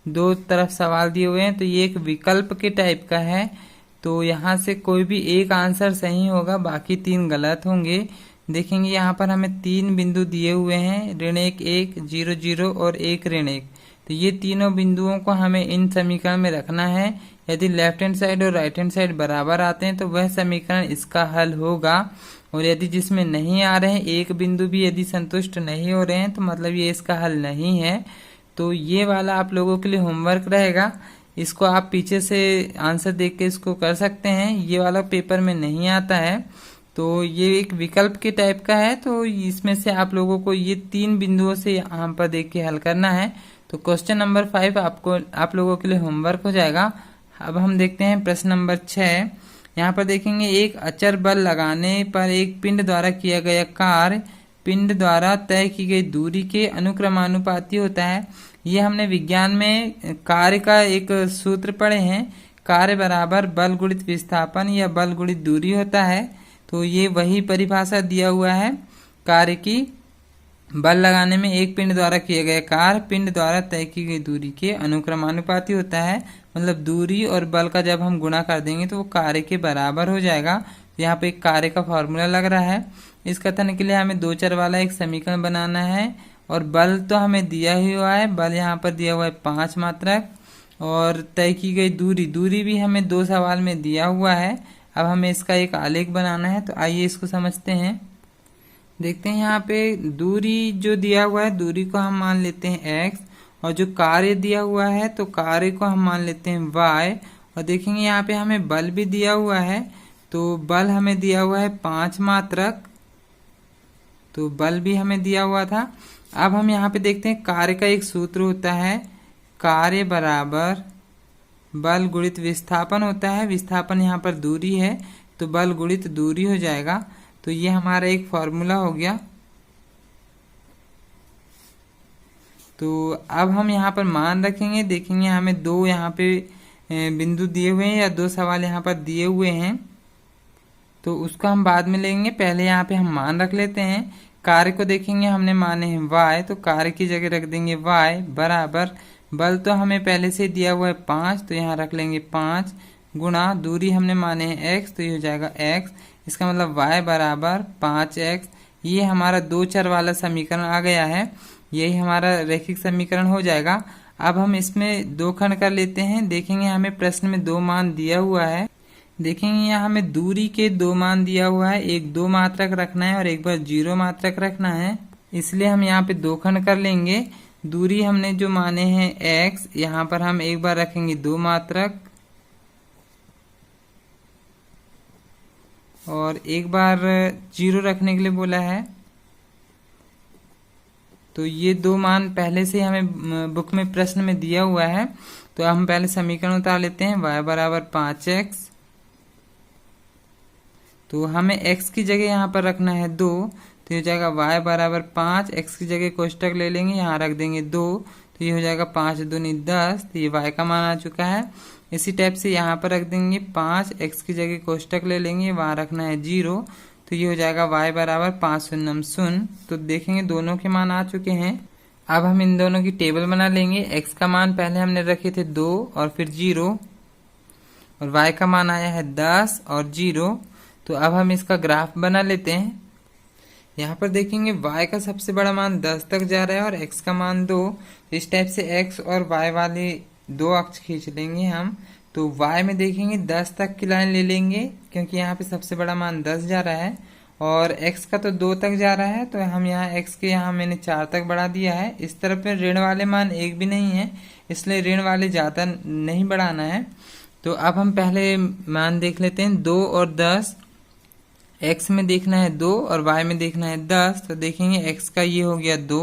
2 तरफ सवाल दिए हुए हैं। तो ये एक विकल्प के टाइप का है। तो यहाँ से कोई भी एक आंसर सही होगा, बाकी 3 गलत होंगे। देखेंगे यहाँ पर हमें 3 बिंदु दिए हुए हैं, ऋण 1, 0, 0 और 1, ऋण 1। तो ये तीनों बिंदुओं को हमें इन समीकरण में रखना है। यदि लेफ्ट हैंड साइड और राइट हैंड साइड बराबर आते हैं तो वह समीकरण इसका हल होगा। और यदि जिसमें नहीं आ रहे हैं, एक बिंदु भी यदि संतुष्ट नहीं हो रहे हैं, तो मतलब ये इसका हल नहीं है। तो ये वाला आप लोगों के लिए होमवर्क रहेगा। इसको आप पीछे से आंसर देख के इसको कर सकते हैं। ये वाला पेपर में नहीं आता है। तो ये एक विकल्प के टाइप का है। तो इसमें से आप लोगों को ये 3 बिंदुओं से यहाँ पर देख के हल करना है। तो क्वेश्चन नंबर 5 आप लोगों के लिए होमवर्क हो जाएगा। अब हम देखते हैं प्रश्न नंबर 6। यहाँ पर देखेंगे एक अचर बल लगाने पर एक पिंड द्वारा किया गया कार्य पिंड द्वारा तय की गई दूरी के अनुक्रमानुपाती होता है। ये हमने विज्ञान में कार्य का एक सूत्र पढ़े हैं, कार्य बराबर बल गुणित विस्थापन या बल गुणित दूरी होता है। तो ये वही परिभाषा दिया हुआ है कार्य की। बल लगाने में एक पिंड द्वारा किया गया कार्य पिंड द्वारा तय की गई दूरी के अनुक्रमानुपाती होता है। मतलब दूरी और बल का जब हम गुणा कर देंगे तो वो कार्य के बराबर हो जाएगा। तो यहाँ पे एक कार्य का फॉर्मूला लग रहा है। इस कथन के लिए हमें 2 चर वाला एक समीकरण बनाना है और बल तो हमें दिया ही हुआ है। बल यहाँ पर दिया हुआ है 5 मात्रक और तय की गई दूरी भी हमें 2 सवाल में दिया हुआ है। अब हमें इसका एक आलेख बनाना है। तो आइए इसको समझते हैं। देखते हैं यहाँ पे दूरी जो दिया हुआ है, दूरी को हम मान लेते हैं x और जो कार्य दिया हुआ है तो कार्य को हम मान लेते हैं y। और देखेंगे यहाँ पे हमें बल भी दिया हुआ है। तो बल हमें दिया हुआ है 5 मात्रक, तो बल भी हमें दिया हुआ था। अब हम यहाँ पे देखते हैं कार्य का एक सूत्र होता है, कार्य बराबर बल गुणित विस्थापन होता है। विस्थापन यहाँ पर दूरी है तो बल गुणित दूरी हो जाएगा। तो ये हमारा एक फॉर्मूला हो गया। तो अब हम यहाँ पर मान रखेंगे। देखेंगे हमें 2 यहाँ पे बिंदु दिए हुए हैं या 2 सवाल यहाँ पर दिए हुए हैं, तो उसको हम बाद में लेंगे। पहले यहाँ पे हम मान रख लेते हैं। कार्य को देखेंगे हमने माने हैं y, तो कार्य की जगह रख देंगे y बराबर बल तो हमें पहले से दिया हुआ है 5, तो यहाँ रख लेंगे 5 गुणा दूरी हमने माने हैं x, तो ये हो जाएगा x। इसका मतलब y बराबर 5x। ये हमारा 2 चर वाला समीकरण आ गया है। यही हमारा रैखिक समीकरण हो जाएगा। अब हम इसमें 2 खंड कर लेते हैं। देखेंगे हमें प्रश्न में 2 मान दिया हुआ है। देखेंगे यहाँ हमें दूरी के 2 मान दिया हुआ है। एक 2 मात्रक रखना है और एक बार 0 मात्रक रखना है। इसलिए हम यहाँ पे 2 खंड कर लेंगे। दूरी हमने जो माने हैं x, यहाँ पर हम एक बार रखेंगे 2 मात्रक और एक बार 0 रखने के लिए बोला है। तो ये 2 मान पहले से हमें बुक में प्रश्न में दिया हुआ है। तो हम पहले समीकरण उतार लेते हैं। y बराबर 5x, तो हमें x की जगह यहाँ पर रखना है 2, तो ये हो जाएगा y बराबर 5। x की जगह कोष्टक ले लेंगे, यहाँ रख देंगे 2, तो ये हो जाएगा 5 दूनी 10। तो ये y का मान आ चुका है। इसी टाइप से यहाँ पर रख देंगे 5, x की जगह कोष्टक ले लेंगे, वहाँ रखना है 0, तो ये हो जाएगा y बराबर 5 शून्यम शून्य। तो देखेंगे दोनों के मान आ चुके हैं। अब हम इन दोनों की टेबल बना लेंगे। x का मान पहले हमने रखे थे 2 और फिर 0, और y का मान आया है 10 और 0। तो अब हम इसका ग्राफ बना लेते हैं। यहाँ पर देखेंगे y का सबसे बड़ा मान 10 तक जा रहा है और x का मान 2। इस टाइप से x और y वाले दो अक्ष खींच लेंगे हम। तो y में देखेंगे 10 तक की लाइन ले लेंगे, क्योंकि यहाँ पे सबसे बड़ा मान 10 जा रहा है, और x का तो 2 तक जा रहा है, तो हम यहाँ x के यहाँ मैंने 4 तक बढ़ा दिया है। इस तरफ में ऋण वाले मान 1 भी नहीं है, इसलिए ऋण वाले ज़्यादा नहीं बढ़ाना है। तो अब हम पहले मान देख लेते हैं 2 और 10। x में देखना है 2 और y में देखना है 10। तो देखेंगे x का ये हो गया 2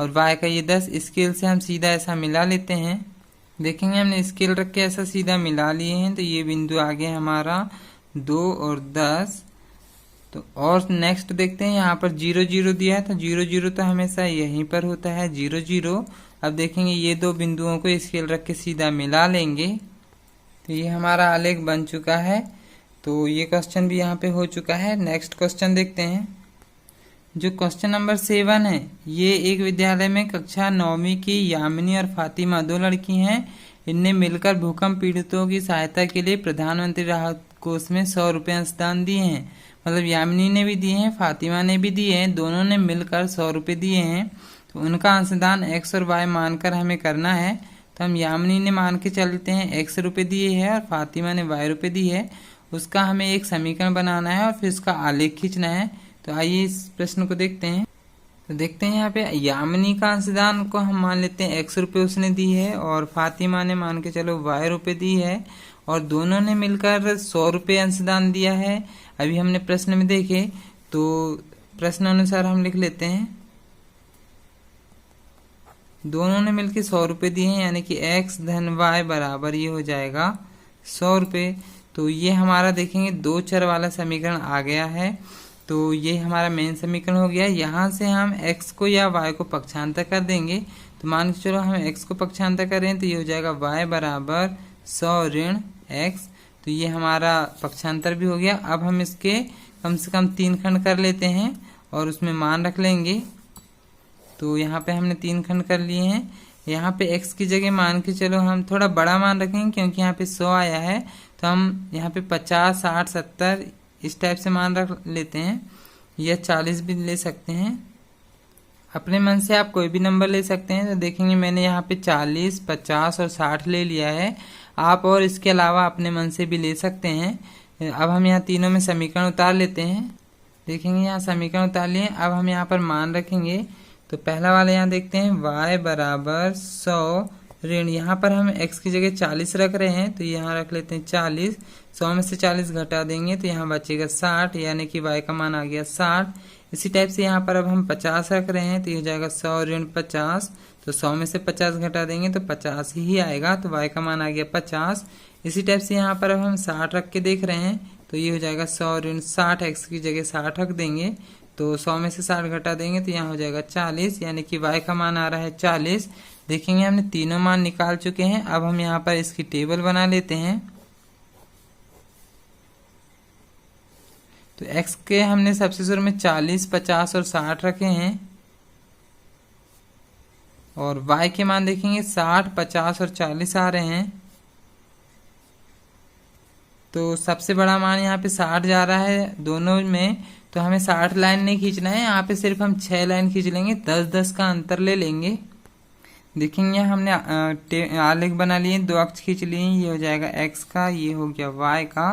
और y का ये 10। स्केल से हम सीधा ऐसा मिला लेते हैं। देखेंगे हमने स्केल रख के ऐसा सीधा मिला लिए हैं, तो ये बिंदु आ गया हमारा 2 और 10। तो और नेक्स्ट देखते हैं, यहाँ पर 0 0 दिया है, तो 0 0 तो हमेशा यहीं पर होता है 0 0। अब देखेंगे ये दो बिंदुओं को स्केल रख के सीधा मिला लेंगे, तो ये हमारा आलेख बन चुका है। तो ये क्वेश्चन भी यहाँ पे हो चुका है। नेक्स्ट क्वेश्चन देखते हैं, जो क्वेश्चन नंबर 7 है। ये एक विद्यालय में कक्षा 9वीं की यामिनी और फातिमा, दो लड़की हैं। इनने मिलकर भूकंप पीड़ितों की सहायता के लिए प्रधानमंत्री राहत कोष में 100 रुपये अंशदान दिए हैं। मतलब यामिनी ने भी दिए हैं, फातिमा ने भी दिए हैं, दोनों ने मिलकर 100 रुपये दिए हैं। तो उनका अंशदान x और y मानकर हमें करना है। तो हम यामिनी ने मान के चलते हैं x रुपये दिए है और फातिमा ने y रुपये दी है। उसका हमें एक समीकरण बनाना है और फिर उसका आलेख खींचना है। तो आइए इस प्रश्न को देखते हैं। तो देखते हैं यहाँ पे यामिनी का अंशदान को हम मान लेते हैं x रुपये उसने दी है, और फातिमा ने मान के चलो y रुपये दी है, और दोनों ने मिलकर 100 रुपये अंशदान दिया है। अभी हमने प्रश्न में देखे, तो प्रश्न अनुसार हम लिख लेते हैं, दोनों ने मिलकर 100 रुपये दिए हैं, यानी कि x धन y बराबर ये हो जाएगा 100 रुपये। तो ये हमारा देखेंगे दो चर वाला समीकरण आ गया है। तो ये हमारा मेन समीकरण हो गया। यहाँ से हम x को या y को पक्षांतर कर देंगे। तो मान के चलो हम x को पक्षांतर करें तो ये हो जाएगा y बराबर 100 ऋण x। तो ये हमारा पक्षांतर भी हो गया। अब हम इसके कम से कम 3 खंड कर लेते हैं और उसमें मान रख लेंगे। तो यहाँ पे हमने 3 खंड कर लिए हैं। यहाँ पे x की जगह मान के चलो हम थोड़ा बड़ा मान रखेंगे, क्योंकि यहाँ पे 100 आया है। तो हम यहाँ पे 50, 60, 70 इस टाइप से मान रख लेते हैं, या 40 भी ले सकते हैं। अपने मन से आप कोई भी नंबर ले सकते हैं। तो देखेंगे मैंने यहाँ पे 40, 50 और 60 ले लिया है। आप और इसके अलावा अपने मन से भी ले सकते हैं। अब हम यहाँ तीनों में समीकरण उतार लेते हैं। देखेंगे यहाँ समीकरण उतार लिए। अब हम यहाँ पर मान रखेंगे। तो पहला वाला यहाँ देखते हैं, y बराबर 100 ऋण, यहाँ पर हम x की जगह 40 रख रहे हैं, तो यहाँ रख लेते हैं 40। 100 में से 40 घटा देंगे तो यहाँ बचेगा 60, यानी कि y का मान आ गया 60। इसी टाइप से यहाँ पर अब हम 50 रख रहे हैं, तो ये हो जाएगा 100 ऋण 50। तो 100 में से 50 घटा देंगे तो 50 ही आएगा, तो y का मान आ गया 50। इसी टाइप से यहाँ पर अब हम 60 रख के देख रहे हैं, तो ये हो जाएगा 100 ऋण 60, x की जगह 60 रख देंगे, तो 100 में से 60 घटा देंगे तो यहाँ हो जाएगा 40, यानी कि y का मान आ रहा है 40। देखेंगे हमने तीनों मान निकाल चुके हैं। अब हम यहाँ पर इसकी टेबल बना लेते हैं। तो x के हमने सबसे शुरू में 40, 50 और 60 रखे हैं, और y के मान देखेंगे 60, 50 और 40 आ रहे हैं। तो सबसे बड़ा मान यहाँ पे 60 जा रहा है दोनों में, तो हमें 60 लाइन नहीं खींचना है, यहाँ पे सिर्फ हम 6 लाइन खींच लेंगे, 10-10 का अंतर ले लेंगे। देखेंगे हमने आलेख बना लिए, 2 अक्ष खींच लिए, ये हो जाएगा x का, ये हो गया y का।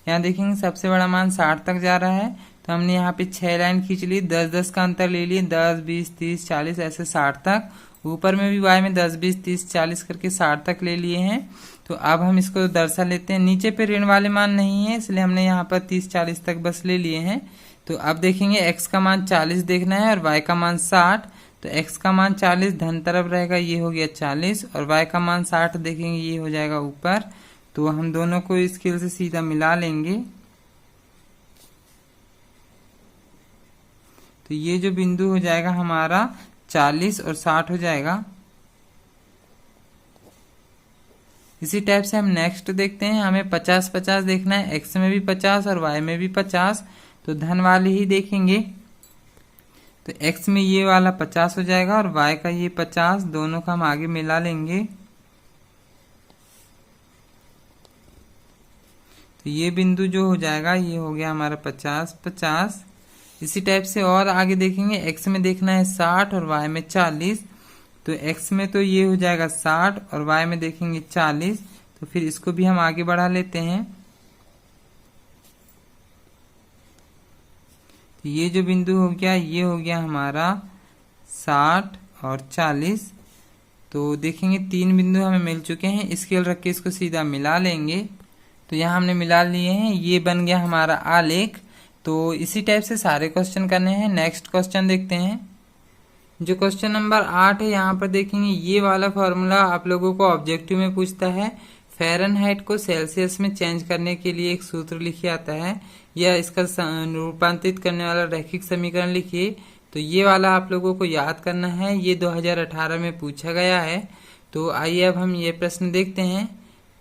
यहाँ देखेंगे सबसे बड़ा मान 60 तक जा रहा है, तो हमने यहाँ पे 6 लाइन खींच ली, 10-10 का अंतर ले लिए, 10, 20, 30, 40 ऐसे 60 तक। ऊपर में भी y में 10, 20, 30, 40 करके 60 तक ले लिए हैं। तो अब हम इसको दर्शा लेते हैं। नीचे पे ऋण वाले मान नहीं है, इसलिए हमने यहाँ पर 30, 40 तक बस ले लिए हैं। तो अब देखेंगे x का मान 40 देखना है और y का मान 60। तो x का मान 40 धन तरफ रहेगा, ये हो गया 40, और y का मान 60 देखेंगे, ये हो जाएगा ऊपर। तो हम दोनों को स्केल से सीधा मिला लेंगे। तो ये जो बिंदु हो जाएगा हमारा 40 और 60 हो जाएगा। इसी टाइप से हम नेक्स्ट देखते हैं, हमें 50-50 देखना है, x में भी 50 और y में भी 50, तो धन वाले ही देखेंगे। तो x में ये वाला 50 हो जाएगा और y का ये 50, दोनों का हम आगे मिला लेंगे। तो ये बिंदु जो हो जाएगा ये हो गया हमारा 50-50। इसी टाइप से और आगे देखेंगे, x में देखना है 60 और y में 40, तो x में तो ये हो जाएगा 60 और y में देखेंगे 40, तो फिर इसको भी हम आगे बढ़ा लेते हैं। तो ये जो बिंदु हो गया ये हो गया हमारा 60 और 40। तो देखेंगे 3 बिंदु हमें मिल चुके हैं, स्केल रख के इसको सीधा मिला लेंगे। तो यहाँ हमने मिला लिए हैं, ये बन गया हमारा आलेख। तो इसी टाइप से सारे क्वेश्चन करने हैं। नेक्स्ट क्वेश्चन देखते हैं, जो क्वेश्चन नंबर 8 है। यहाँ पर देखेंगे ये वाला फॉर्मूला आप लोगों को ऑब्जेक्टिव में पूछता है। फ़ारेनहाइट को सेल्सियस में चेंज करने के लिए एक सूत्र लिखिए आता है, या इसका रूपांतरित करने वाला रैखिक समीकरण लिखिए। तो ये वाला आप लोगों को याद करना है, ये 2018 में पूछा गया है। तो आइए अब हम ये प्रश्न देखते हैं।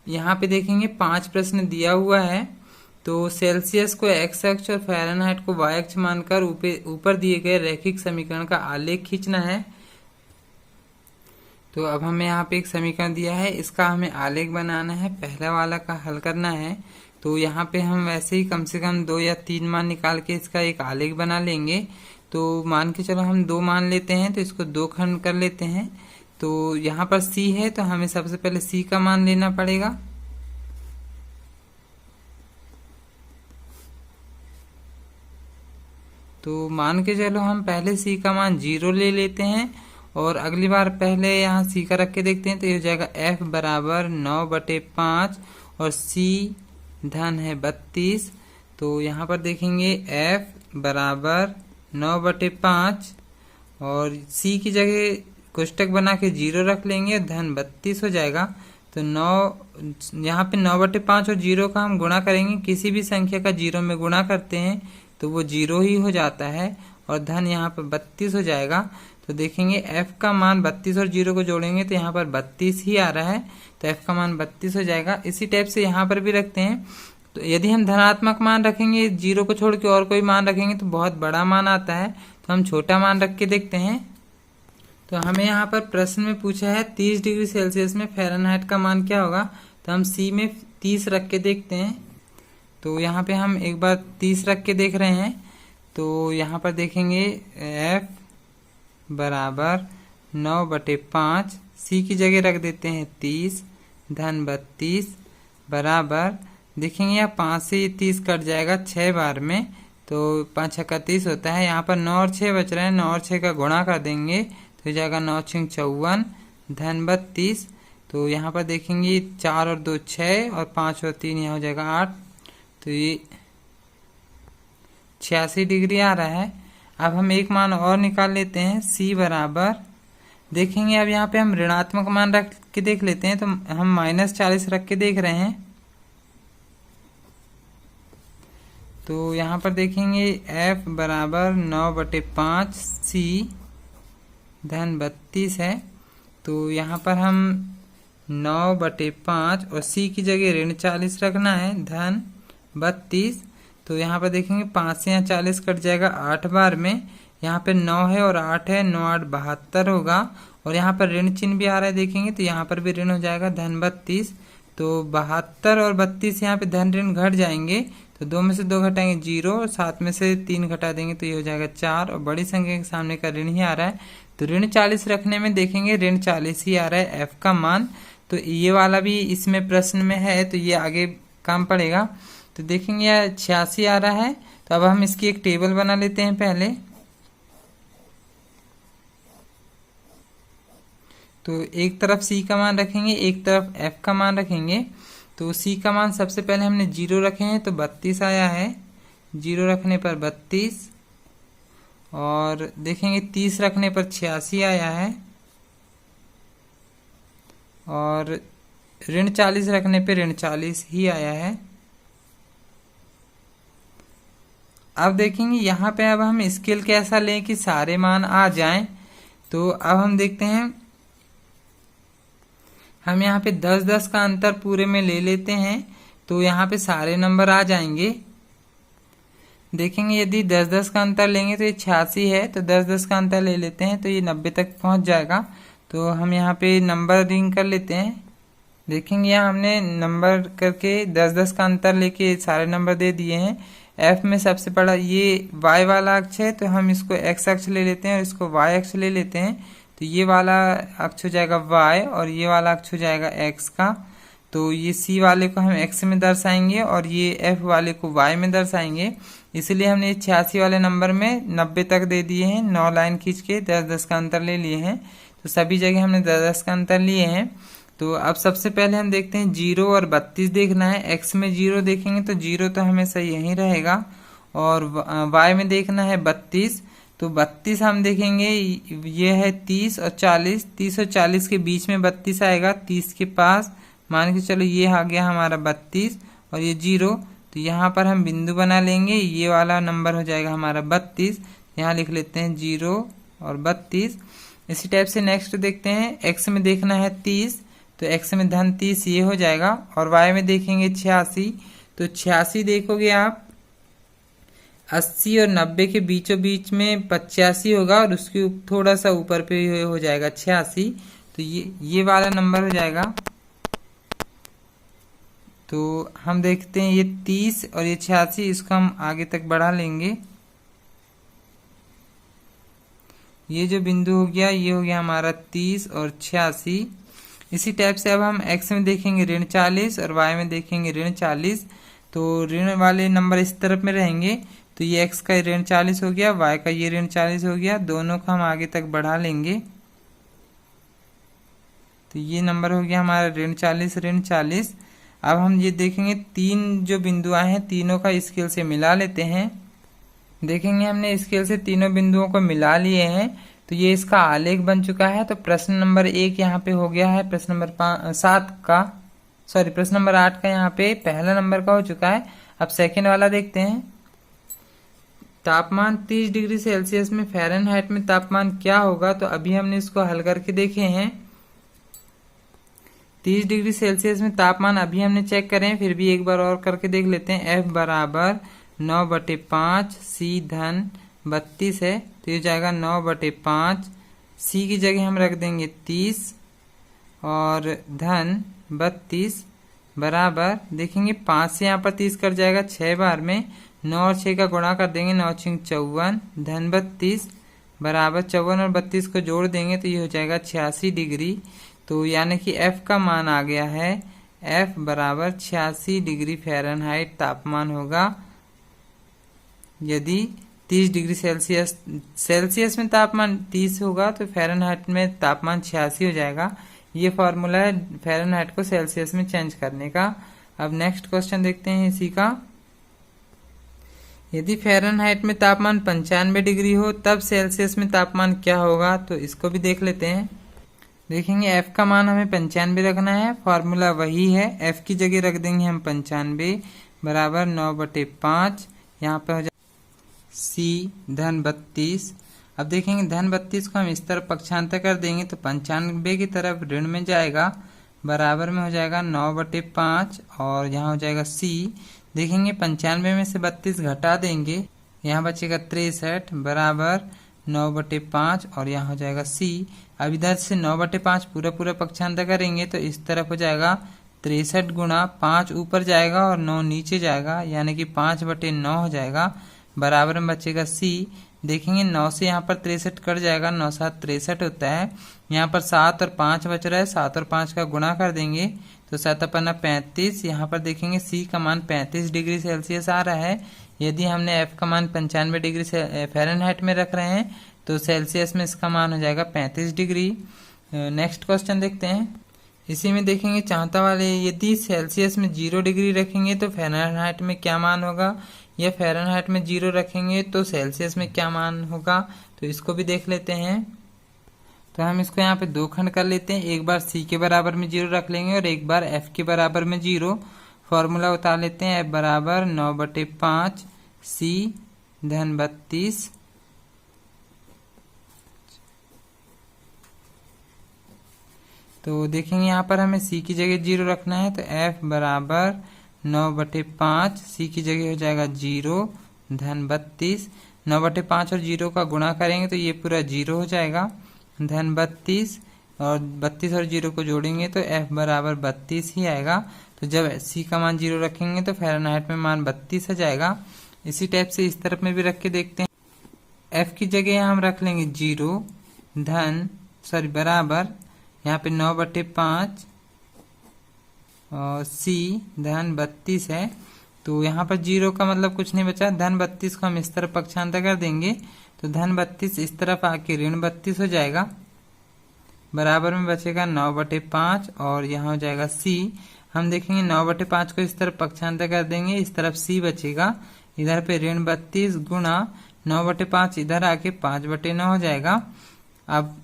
यहाँ पे देखेंगे 5 प्रश्न दिया हुआ है। तो सेल्सियस को x अक्ष और फ़ारेनहाइट को y अक्ष मानकर ऊपर दिए गए रैखिक समीकरण का आलेख खींचना है। तो अब हमें यहाँ पे एक समीकरण दिया है, इसका हमें आलेख बनाना है, पहला वाला का हल करना है। तो यहाँ पे हम वैसे ही कम से कम 2 या 3 मान निकाल के इसका एक आलेख बना लेंगे। तो मान के चलो हम 2 मान लेते हैं, तो इसको 2 खंड कर लेते हैं। तो यहाँ पर c है, तो हमें सबसे पहले c का मान लेना पड़ेगा। तो मान के चलो हम पहले c का मान 0 ले लेते हैं, और अगली बार पहले यहाँ c का रख के देखते हैं। तो ये हो जाएगा f बराबर 9/5 और c धन है 32। तो यहाँ पर देखेंगे f बराबर 9/5 और c की जगह कोष्टक बना के 0 रख लेंगे, धन 32 हो जाएगा। तो 9 यहाँ पे 9/5 और 0 का हम गुणा करेंगे, किसी भी संख्या का 0 में गुणा करते हैं तो वो 0 ही हो जाता है, और धन यहाँ पर 32 हो जाएगा। तो देखेंगे f का मान 32 और 0 को जोड़ेंगे तो यहाँ पर 32 ही आ रहा है, तो f का मान 32 हो जाएगा। इसी टाइप से यहाँ पर भी रखते हैं। तो यदि हम धनात्मक मान रखेंगे, 0 को छोड़ के और कोई मान रखेंगे तो बहुत बड़ा मान आता है, तो हम छोटा मान रख के देखते हैं। तो हमें यहाँ पर प्रश्न में पूछा है 30 डिग्री सेल्सियस में फ़ारेनहाइट का मान क्या होगा। तो हम c में 30 रख के देखते हैं। तो यहाँ पे हम एक बार 30 रख के देख रहे हैं। तो यहाँ पर देखेंगे f बराबर 9/5, c की जगह रख देते हैं 30 धन 32 बराबर, देखेंगे यहाँ 5 से ये 30 कट जाएगा 6 बार में, तो 5 छक्का 30 होता है। यहाँ पर 9 और 6 बच रहे हैं, 9 और 6 का गुणा कर देंगे तो हो जाएगा 9 6 54 धन 32। तो यहाँ पर देखेंगे 4 और 2 6 और 5 और 3 यहाँ हो जाएगा 8, तो ये 86 डिग्री आ रहा है। अब हम एक मान और निकाल लेते हैं, c बराबर देखेंगे, अब यहाँ पे हम ऋणात्मक मान रख के देख लेते हैं। तो हम -40 रख के देख रहे हैं। तो यहाँ पर देखेंगे f बराबर 9/5 c धन 32 है। तो यहाँ पर हम 9/5 और c की जगह ऋण 40 रखना है, धन 32। तो यहाँ पर देखेंगे 5 से यहाँ 40 कट जाएगा 8 बार में, यहाँ पे 9 है और 8 है, 9 8 72 होगा, और यहाँ पर ऋण चिन्ह भी आ रहा है देखेंगे, तो यहाँ पर भी ऋण हो जाएगा धन 32। तो 72 और 32 यहाँ पे धन ऋण घट जाएंगे, तो 2 में से 2 घटाएंगे 0 और 7 में से 3 घटा देंगे तो ये हो जाएगा 4, और बड़ी संख्या के सामने का ऋण ही आ रहा है। तो ऋण 40 रखने में देखेंगे ऋण 40 ही आ रहा है f का मान। तो ये वाला भी इसमें प्रश्न में है, तो ये आगे काम पड़ेगा। तो देखेंगे यह 86 आ रहा है। तो अब हम इसकी एक टेबल बना लेते हैं पहले। तो एक तरफ c का मान रखेंगे, एक तरफ f का मान रखेंगे। तो c का मान सबसे पहले हमने 0 रखे हैं तो 32 आया है, 0 रखने पर 32, और देखेंगे 30 रखने पर 86 आया है, और ऋण 40 रखने पर ऋण 40 ही आया है। अब देखेंगे यहाँ पे अब हम स्केल कैसा लें कि सारे मान आ जाएं। तो अब हम देखते हैं हम यहाँ पे 10-10 का अंतर पूरे में ले लेते हैं तो यहाँ पे सारे नंबर आ जाएंगे। देखेंगे यदि 10-10 का अंतर लेंगे तो ये 86 है, तो 10-10 का अंतर ले लेते हैं तो ये 90 तक पहुंच जाएगा। तो हम यहाँ पे नंबर रिंग कर लेते हैं। देखेंगे यहाँ हमने नंबर करके 10-10 का अंतर लेके सारे नंबर दे दिए हैं। एफ में सबसे बड़ा ये वाई वाला अक्ष है तो हम इसको एक्स अक्ष ले लेते हैं और इसको वाई अक्ष ले लेते हैं। तो ये वाला अक्ष हो जाएगा वाई और ये वाला अक्ष हो जाएगा एक्स का। तो ये सी वाले को हम एक्स में दर्शाएंगे और ये एफ वाले को वाई में दर्शाएंगे। इसलिए हमने 86 वाले नंबर में 90 तक दे दिए हैं। 9 लाइन खींच के 10-10 का अंतर ले लिए हैं। तो सभी जगह हमने 10-10 का अंतर लिए हैं। तो अब सबसे पहले हम देखते हैं 0 और 32 देखना है। एक्स में 0 देखेंगे तो 0 तो हमेशा यहीं रहेगा और वाई में देखना है 32। तो 32 हम देखेंगे ये है 30 और 40। 30 और 40 के बीच में 32 आएगा, 30 के पास। मान के चलो ये आ गया हमारा 32 और ये 0। तो यहाँ पर हम बिंदु बना लेंगे, ये वाला नंबर हो जाएगा हमारा 32। यहाँ लिख लेते हैं 0 और 32। इसी टाइप से नेक्स्ट देखते हैं। एक्स में देखना है 30 तो एक्स में धन 30 ये हो जाएगा और वाई में देखेंगे 86। तो 86 देखोगे आप 80 और 90 के बीचों बीच में 85 होगा और उसके थोड़ा सा ऊपर पे हो जाएगा 86। तो ये वाला नंबर हो जाएगा। तो हम देखते हैं ये 30 और ये 86, इसको हम आगे तक बढ़ा लेंगे। ये जो बिंदु हो गया ये हो गया हमारा 30 और 86। इसी टाइप से अब हम एक्स में देखेंगे ऋण 40 और वाई में देखेंगे ऋण 40। तो ऋण वाले नंबर इस तरफ में रहेंगे। तो ये एक्स का ऋण 40 हो गया, वाई का ये ऋण 40 हो गया। दोनों को हम आगे तक बढ़ा लेंगे। तो ये नंबर हो गया हमारा ऋण 40 ऋण 40। अब हम ये देखेंगे 3 जो बिंदु आए हैं तीनों का स्केल से मिला लेते हैं। देखेंगे हमने स्केल से तीनों बिंदुओं को मिला लिए हैं तो ये इसका आलेख बन चुका है। तो प्रश्न नंबर 1 यहाँ पे हो गया है, प्रश्न नंबर 8 का यहाँ पे पहला नंबर का हो चुका है। अब सेकंड वाला देखते हैं। तापमान 30 डिग्री सेल्सियस में फ़ारेनहाइट में तापमान क्या होगा? तो अभी हमने इसको हल करके देखे हैं। 30 डिग्री सेल्सियस में तापमान अभी हमने चेक करें, फिर भी एक बार और करके देख लेते हैं। F बराबर 9/5 C धन 32 है तो ये जाएगा 9/5। C की जगह हम रख देंगे 30 और धन 32 बराबर देखेंगे 5 से यहाँ पर 30 कट जाएगा 6 बार में। 9 और 6 का गुणा कर देंगे, 9 6 54 धन 32 बराबर 54 और 32 को जोड़ देंगे तो ये हो जाएगा 86 डिग्री। तो यानी कि F का मान आ गया है। F बराबर 86 डिग्री फ़ारेनहाइट तापमान होगा। यदि 30 डिग्री सेल्सियस में तापमान 30 होगा तो फ़ारेनहाइट में तापमान 86 हो जाएगा। ये फॉर्मूला है फ़ारेनहाइट को सेल्सियस में चेंज करने का। अब नेक्स्ट क्वेश्चन देखते हैं इसी का। यदि फ़ारेनहाइट में तापमान 95 डिग्री हो तब सेल्सियस में तापमान क्या होगा? तो इसको भी देख लेते हैं। देखेंगे F का मान हमें 95 रखना है, फॉर्मूला वही है। F की जगह रख देंगे हम 95 बराबर 9/5। यहाँ पे हो जाए C धन 32। अब देखेंगे धन 32 को हम इस तरफ पक्षांतर कर देंगे तो 95 की तरफ ऋण में जाएगा, बराबर में हो जाएगा 9/5 और यहाँ हो जाएगा C। देखेंगे 95 में से 32 घटा देंगे, यहाँ बचेगा 63 बराबर 9/5 और यहाँ हो जाएगा C। अब इधर से 9/5 पूरा पक्षांतर करेंगे तो इस तरफ हो जाएगा 63 गुणा 5 ऊपर जाएगा और 9 नीचे जाएगा, यानी कि 5/9 हो जाएगा, बराबर में बचेगा C। देखेंगे 9 से यहाँ पर 63 कट जाएगा, 9 7 63 होता है। यहाँ पर 7 और 5 बच रहा है, 7 और 5 का गुणा कर देंगे तो 7 अपना 35। यहाँ पर देखेंगे C का मान 35 डिग्री सेल्सियस आ रहा है। यदि हमने F का मान 95 डिग्री फ़ारेनहाइट में रख रहे हैं तो सेल्सियस में इसका मान हो जाएगा 35 डिग्री। नेक्स्ट क्वेश्चन देखते हैं। इसी में देखेंगे चाहता वाले यदि सेल्सियस में 0 डिग्री रखेंगे तो फ़ारेनहाइट में क्या मान होगा, या फ़ारेनहाइट में 0 रखेंगे तो सेल्सियस में क्या मान होगा? तो इसको भी देख लेते हैं। तो हम इसको यहाँ पे 2 खंड कर लेते हैं। एक बार C के बराबर में 0 रख लेंगे और एक बार F के बराबर में 0। फॉर्मूला उतार लेते हैं। F बराबर 9/5 C धन 32 तो देखेंगे यहाँ पर हमें सी की जगह 0 रखना है, तो f बराबर 9/5, सी की जगह हो जाएगा 0 धन 32। 9/5 और 0 का गुणा करेंगे तो ये पूरा 0 हो जाएगा धन 32, और 32 और 0 को जोड़ेंगे तो f बराबर 32 ही आएगा। तो जब c का मान 0 रखेंगे तो फ़ारेनहाइट में मान 32 आ जाएगा। इसी टाइप से इस तरफ में भी रख के देखते हैं। f की जगह हम रख लेंगे 0 धन बराबर यहाँ पे 9/5 और c धन 32 है। तो यहाँ पर 0 का मतलब कुछ नहीं बचा, धन 32 को हम इस तरफ पक्षांतर कर देंगे तो धन 32 इस तरफ आके ऋण 32 हो जाएगा। बराबर में बचेगा 9/5 और यहाँ हो जाएगा c। हम देखेंगे 9/5 को इस तरफ पक्षांतर कर देंगे, इस तरफ c बचेगा, इधर पे ऋण 32 गुणा 9/5 इधर आके 5/9 हो जाएगा। अब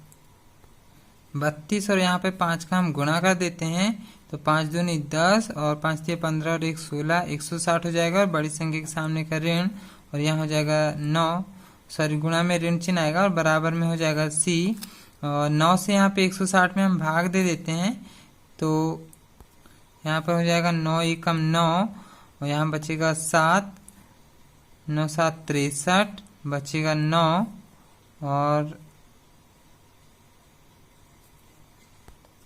32 और यहाँ पे 5 का हम गुणा कर देते हैं तो 5 दूनी 10 और 5 दिए 15 और 1 16, 160 हो जाएगा। और बड़ी संख्या के सामने का ऋण और यहाँ हो जाएगा 9 गुणा में ऋण चिन्ह आएगा और बराबर में हो जाएगा c। और 9 से यहाँ पे 160 में हम भाग दे देते हैं तो यहाँ पर हो जाएगा 9 एकम 9 और यहाँ बचेगा 7, 9 7 63, बचेगा 9 और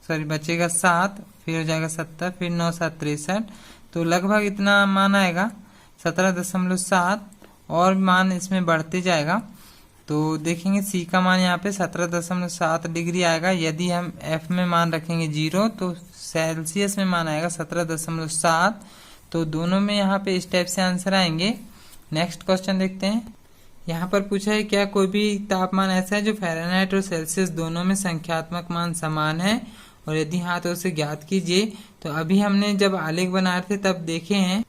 बचेगा 7, फिर हो जाएगा 70, फिर 9 7 63, तो लगभग इतना मान आएगा 17.7 और मान इसमें बढ़ते जाएगा। तो देखेंगे c का मान यहाँ पे 17.7 डिग्री आएगा। यदि हम f में मान रखेंगे 0 तो सेल्सियस में मान आएगा 17.7। तो दोनों में यहाँ पे इस टाइप से आंसर आएंगे। नेक्स्ट क्वेश्चन देखते हैं। यहाँ पर पूछा है क्या कोई भी तापमान ऐसा है जो फ़ारेनहाइट और सेल्सियस दोनों में संख्यात्मक मान समान है, और यदि हाँ तो उसे ज्ञात कीजिए। तो अभी हमने जब आलेख बनाए थे तब देखे हैं,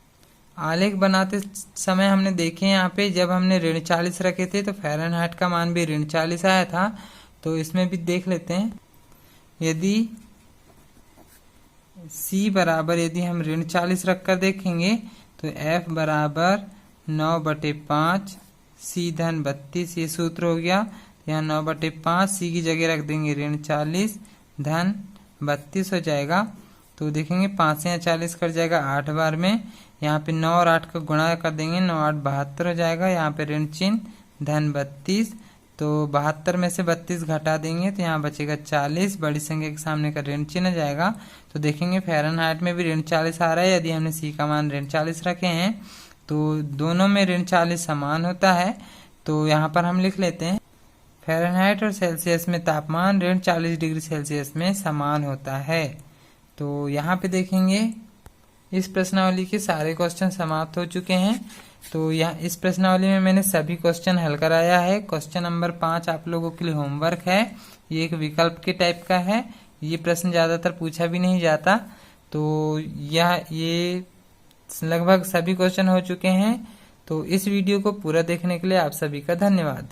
आलेख बनाते समय हमने देखे यहाँ पे जब हमने ऋण 40 रखे थे तो फ़ारेनहाइट का मान भी ऋण 40 आया था। तो इसमें भी देख लेते हैं। यदि c बराबर यदि हम ऋण 40 रख कर देखेंगे तो f बराबर 9/5 c धन 32, ये सूत्र हो गया। यहाँ 9/5 c की जगह रख देंगे ऋण 40 धन 32 हो जाएगा। तो देखेंगे 5 से यहाँ 40 कट जाएगा 8 बार में, यहाँ पे 9 और 8 का गुणा कर देंगे, 9 8 72 हो जाएगा। यहाँ पे ऋण चिन्ह धन 32, तो 72 में से 32 घटा देंगे तो यहाँ बचेगा 40, बड़ी संख्या के सामने का ऋण चिन्ह जाएगा। तो देखेंगे फ़ारेनहाइट में भी ऋण 40 आ रहा है। यदि हमने c का मान ऋण 40 रखे हैं तो दोनों में ऋण 40 समान होता है। तो यहाँ पर हम लिख लेते हैं फ़ारेनहाइट और सेल्सियस में तापमान ऋण 40 डिग्री सेल्सियस में समान होता है। तो यहाँ पे देखेंगे इस प्रश्नावली के सारे क्वेश्चन समाप्त हो चुके हैं। तो यहाँ इस प्रश्नावली में मैंने सभी क्वेश्चन हल कराया है। क्वेश्चन नंबर 5 आप लोगों के लिए होमवर्क है। ये एक विकल्प के टाइप का है, ये प्रश्न ज़्यादातर पूछा भी नहीं जाता। तो ये लगभग सभी क्वेश्चन हो चुके हैं। तो इस वीडियो को पूरा देखने के लिए आप सभी का धन्यवाद।